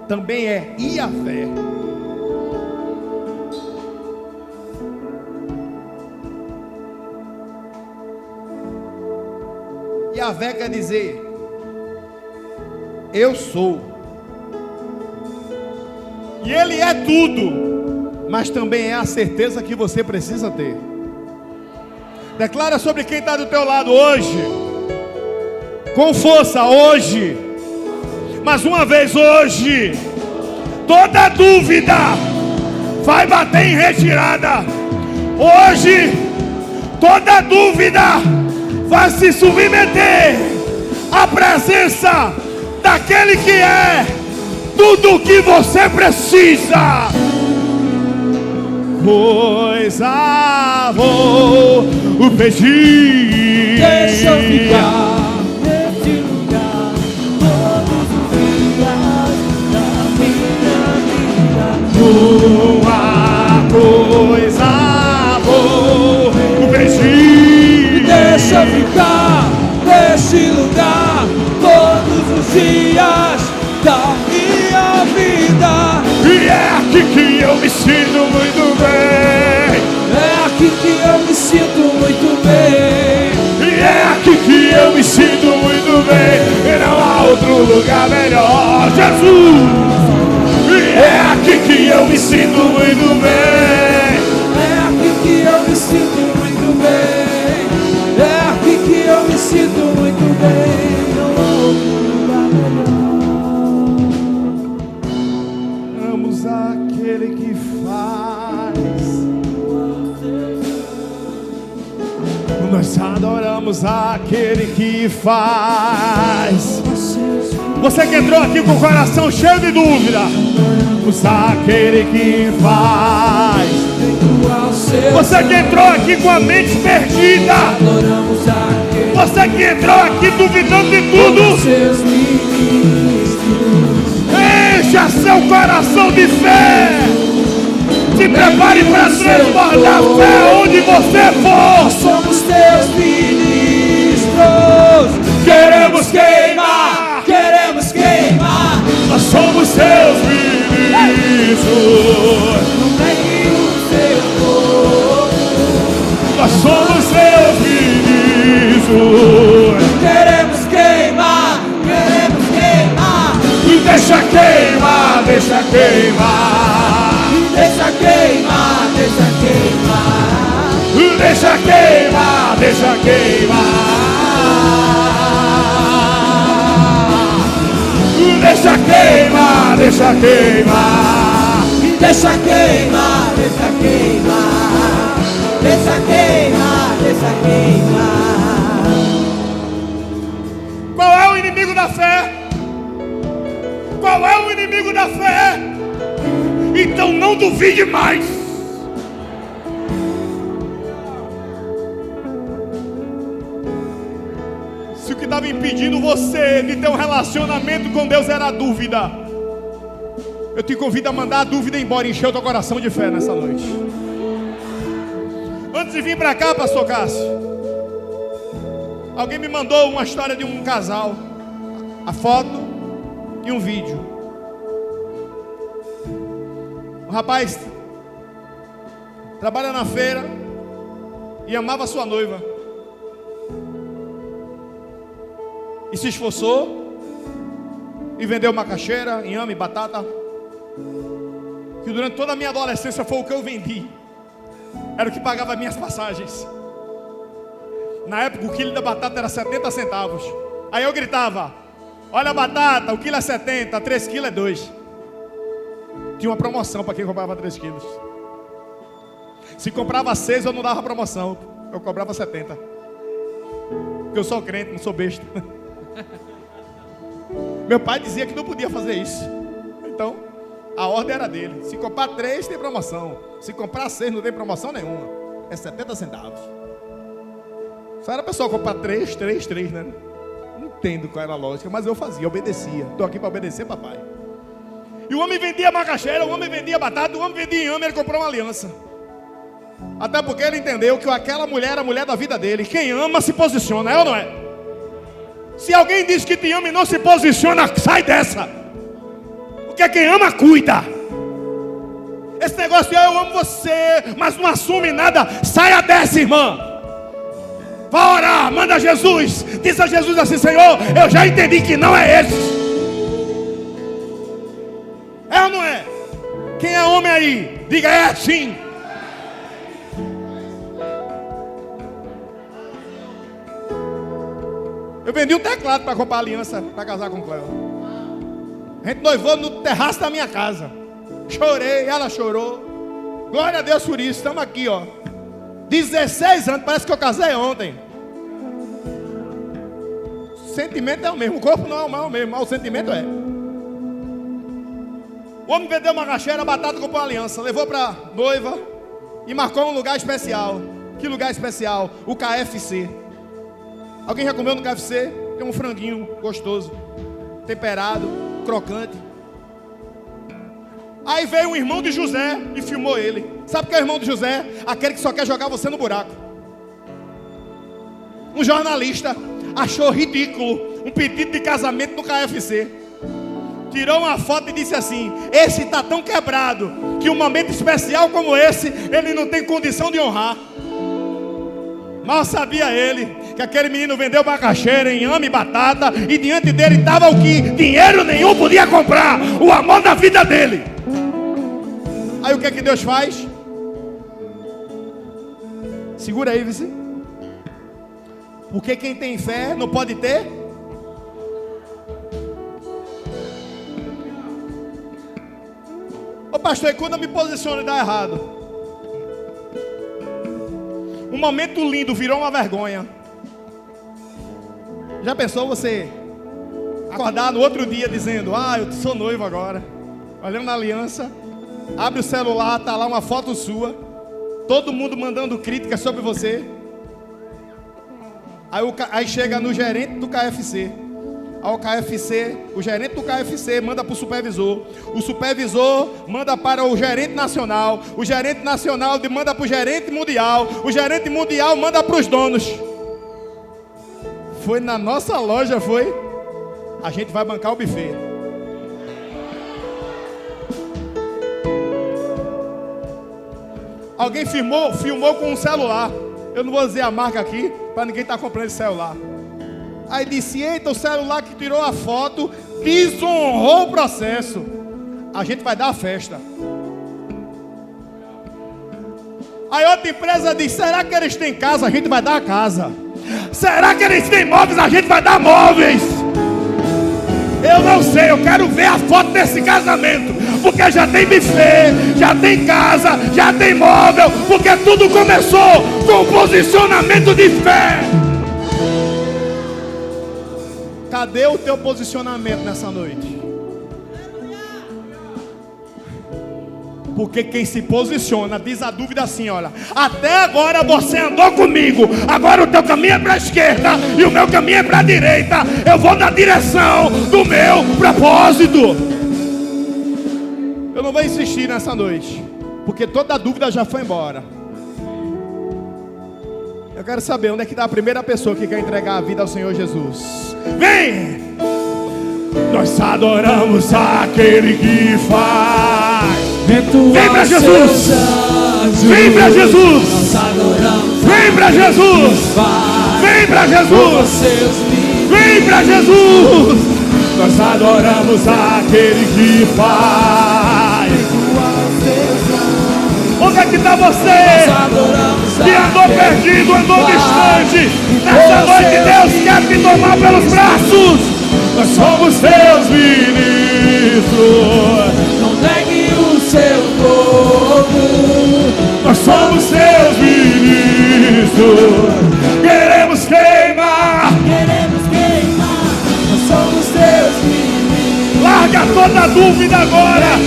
também é Iavé. Iavé quer dizer eu sou. E Ele é tudo, mas também é a certeza que você precisa ter. Declara sobre quem está do teu lado hoje, com força hoje, mais uma vez hoje, toda dúvida vai bater em retirada. Hoje, toda dúvida vai se submeter à presença daquele que é tudo o que você precisa. Coisa vou pedir. Deixa eu ficar nesse lugar todos os dias da minha vida. Uma coisa vou pedir. Deixa eu ficar nesse lugar todos os dias da minha vida. E é aqui que eu me sinto muito bem. É aqui que eu me sinto muito bem. E é aqui que eu me sinto muito bem. E não há outro lugar melhor, Jesus. E é aqui que eu me sinto muito bem. É aqui que eu me sinto muito bem. É aqui que eu me sinto muito bem. Não há outro lugar melhor. Amamos aquele que faz. Nós adoramos aquele que faz. Você que entrou aqui com o coração cheio de dúvida, adoramos aquele que faz. Você que entrou aqui com a mente perdida, Adoramos aquele. você que entrou aqui duvidando de tudo, Seus ministros. encha seu coração de fé. Se prepare para transbordar fé onde você for. Somos teus ministros. Queremos queimar, Queremos queimar nós somos seus ministros. no meio do seu povo. Nós somos seus ministros. Queremos queimar. Queremos queimar. E deixa queimar, deixa queimar. Deixa queimar. Deixa queimar. Deixa queimar, deixa queimar. Deixa queimar, deixa queimar. Deixa queimar. Deixa queimar. Deixa queimar. Deixa queimar. Qual é o inimigo da fé? Qual é o inimigo da fé? Então não duvide mais. Se o que estava impedindo você de ter um relacionamento com Deus era a dúvida, eu te convido a mandar a dúvida embora e encher o teu coração de fé nessa noite. Antes de vir para cá, pastor Cássio, alguém me mandou uma história de um casal, a foto e um vídeo. O rapaz trabalha na feira e amava sua noiva. E se esforçou e vendeu macaxeira, inhame, batata. Que durante toda a minha adolescência foi o que eu vendi. Era o que pagava minhas passagens. Na época o quilo da batata era 70 centavos. Aí eu gritava: olha a batata, o quilo é 70, 3 quilos é 2. Tinha uma promoção para quem comprava 3 quilos. Se comprava 6 eu não dava promoção. Eu cobrava 70. Porque eu sou crente, não sou besta. Meu pai dizia que não podia fazer isso. Então, a ordem era dele. Se comprar 3 tem promoção. Se comprar 6 não tem promoção nenhuma. É 70 centavos. Só era a pessoa comprar 3, né? Não entendo qual era a lógica, mas eu fazia, obedecia. Estou aqui para obedecer, papai. E o homem vendia macaxeira, o homem vendia batata, o homem vendia inhame, ele comprou uma aliança. Até porque ele entendeu que aquela mulher era a mulher da vida dele. Quem ama se posiciona, é ou não é? Se alguém diz que te ama e não se posiciona, sai dessa. Porque quem ama, cuida. Esse negócio de eu amo você, mas não assume nada, saia dessa, irmã. Vá orar, manda Jesus. Diz a Jesus assim: Senhor, eu já entendi que não é esse. É ou não é? Quem é homem aí? Diga, é sim. Eu vendi um teclado para comprar aliança para casar com Cléo. A gente noivou no terraço da minha casa. Chorei, ela chorou. Glória a Deus por isso, estamos aqui, ó. 16 anos, parece que eu casei ontem. O sentimento é o mesmo, o corpo não é o mesmo, mas o sentimento é. O homem vendeu uma macaxeira, batata, comprou uma aliança, levou para noiva e marcou um lugar especial. Que lugar especial? O KFC. Alguém já comeu no KFC? Tem um franguinho gostoso, temperado, crocante. Aí veio um irmão de José e filmou ele. Sabe o que é o irmão de José? Aquele que só quer jogar você no buraco. Um jornalista achou ridículo um pedido de casamento no KFC. Tirou uma foto e disse assim: esse está tão quebrado que um momento especial como esse ele não tem condição de honrar. Mal sabia ele que aquele menino vendeu macaxeira, inhame e batata, e diante dele estava o que dinheiro nenhum podia comprar: o amor da vida dele. Aí o que é que Deus faz? Segura aí, vice. Porque quem tem fé não pode ter. Ô pastor, e quando eu me posiciono e dá errado? Um momento lindo virou uma vergonha. Já pensou você acordar no outro dia dizendo: eu sou noivo agora, olhando na aliança, abre o celular, tá lá uma foto sua, todo mundo mandando críticas sobre você. Aí chega no gerente do KFC. O gerente do KFC manda para o supervisor. O supervisor manda para o gerente nacional. O gerente nacional manda para o gerente mundial. O gerente mundial manda para os donos. Foi na nossa loja, foi? A gente vai bancar o buffet. Alguém filmou com um celular. Eu não vou dizer a marca aqui, para ninguém estar comprando esse celular. Aí disse: eita, o celular que tirou a foto desonrou o processo. A gente vai dar a festa. Aí outra empresa diz: será que eles têm casa? A gente vai dar a casa. Será que eles têm móveis? A gente vai dar móveis. Eu não sei, eu quero ver a foto desse casamento, porque já tem buffet, já tem casa, já tem móvel, porque tudo começou com posicionamento de fé. Cadê o teu posicionamento nessa noite? Porque quem se posiciona diz a dúvida assim: olha, até agora você andou comigo, agora o teu caminho é para a esquerda e o meu caminho é para a direita. Eu vou na direção do meu propósito. Eu não vou insistir nessa noite, porque toda a dúvida já foi embora. Eu quero saber onde é que está a primeira pessoa que quer entregar a vida ao Senhor Jesus. Vem! Nós adoramos aquele que faz. Vem para Jesus! Vem para Jesus! Vem para Jesus! Vem para Jesus! Vem para Jesus! Nós adoramos aquele que faz. Onde é que está você? Que andou perdido, andou distante. Nessa noite Deus quer te tomar pelos braços. Nós somos teus ministros. Não negue o seu povo. Nós somos teus ministros. Queremos queimar. Nós somos teus ministros. Larga toda dúvida agora.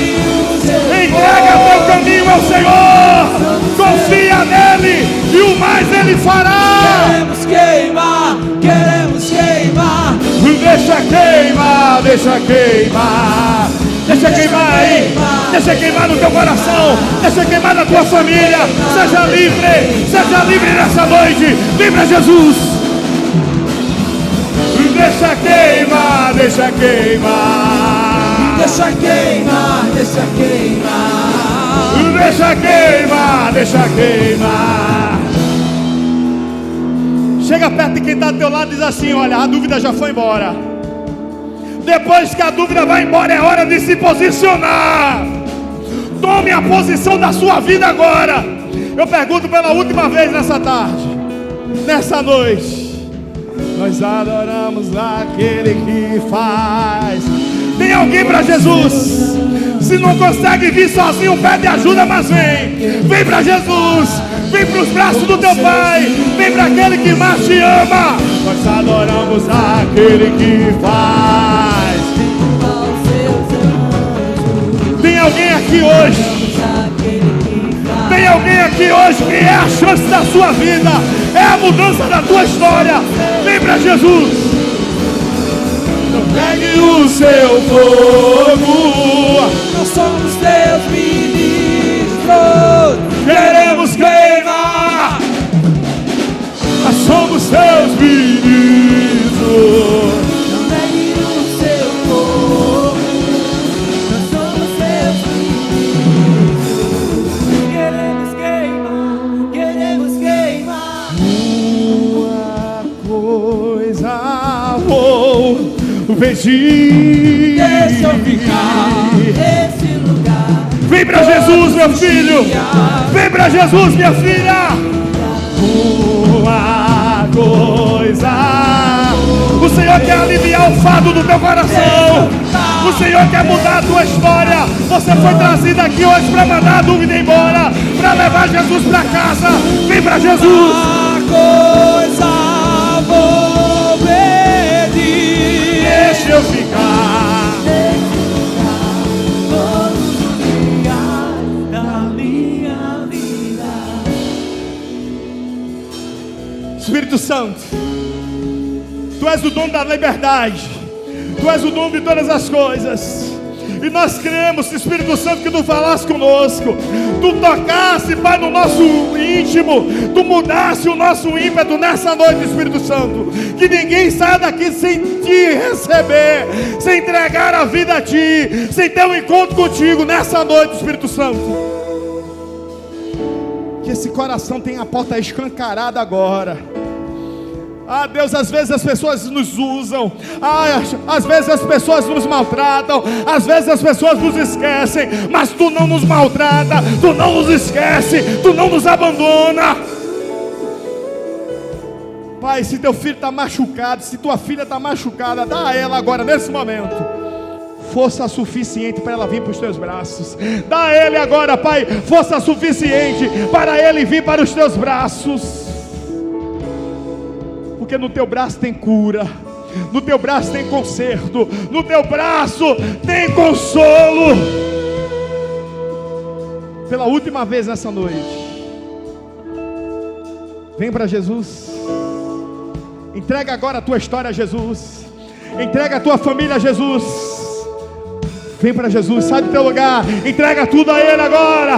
Entrega teu caminho ao Senhor. Confia nele e o mais ele fará. Queremos queimar. Deixa queimar. Deixa queimar aí. Deixa queimar no teu coração. Deixa queimar na tua família. Seja livre nessa noite. Vem para Jesus. Deixa queimar. Deixa queimar. Chega perto de quem está do teu lado e diz assim: olha, a dúvida já foi embora. Depois que a dúvida vai embora, é hora de se posicionar. Tome a posição da sua vida agora. Eu pergunto pela última vez nessa tarde, nessa noite: nós adoramos aquele que faz. Tem alguém para Jesus. Se não consegue vir sozinho, pede ajuda, mas vem. Vem para Jesus. Vem para os braços do teu Pai. Vem para aquele que mais te ama. Nós adoramos aquele que faz. Tem alguém aqui hoje? Tem alguém aqui hoje que é a chance da sua vida, é a mudança da tua história. Vem para Jesus. Pegue o seu fogo. Nós somos teus ministros. Queremos queimar. Nós somos teus ministros. Pegue o seu fogo. Nós somos teus ministros. Queremos queimar. Uma coisa vou pedir. Deixa eu ficar nesse lugar. Vem pra Jesus, meu filho. Vem pra Jesus, minha filha. Uma coisa. O Senhor quer aliviar o fardo do teu coração. O Senhor quer mudar a tua história. Você foi trazido aqui hoje para mandar a dúvida embora, para levar Jesus para casa. Vem pra Jesus. Uma coisa vou pedir. Deixa eu ficar. Todos os dias da minha vida. Espírito Santo, Tu és o dono da liberdade, Tu és o dono de todas as coisas. E nós cremos, Espírito Santo, que Tu falasse conosco, Tu tocasse, Pai, no nosso íntimo, Tu mudasse o nosso ímpeto nessa noite, Espírito Santo. Que ninguém saia daqui sem Te receber, sem entregar a vida a Ti, sem ter um encontro contigo nessa noite, Espírito Santo. Que esse coração tenha a porta escancarada agora. Ah, Deus, às vezes as pessoas nos usam, às vezes as pessoas nos maltratam, às vezes as pessoas nos esquecem, mas Tu não nos maltrata, Tu não nos esquece, Tu não nos abandona. Pai, se Teu filho está machucado, se Tua filha está machucada, dá a ela agora, nesse momento, força suficiente para ela vir para os Teus braços. Dá a ele agora, Pai, força suficiente para ele vir para os Teus braços. Porque no Teu braço tem cura, no Teu braço tem conserto, no Teu braço tem consolo. Pela última vez nessa noite, vem para Jesus. Entrega agora a tua história a Jesus. Entrega a tua família a Jesus. Vem para Jesus, sai do teu lugar, entrega tudo a Ele agora.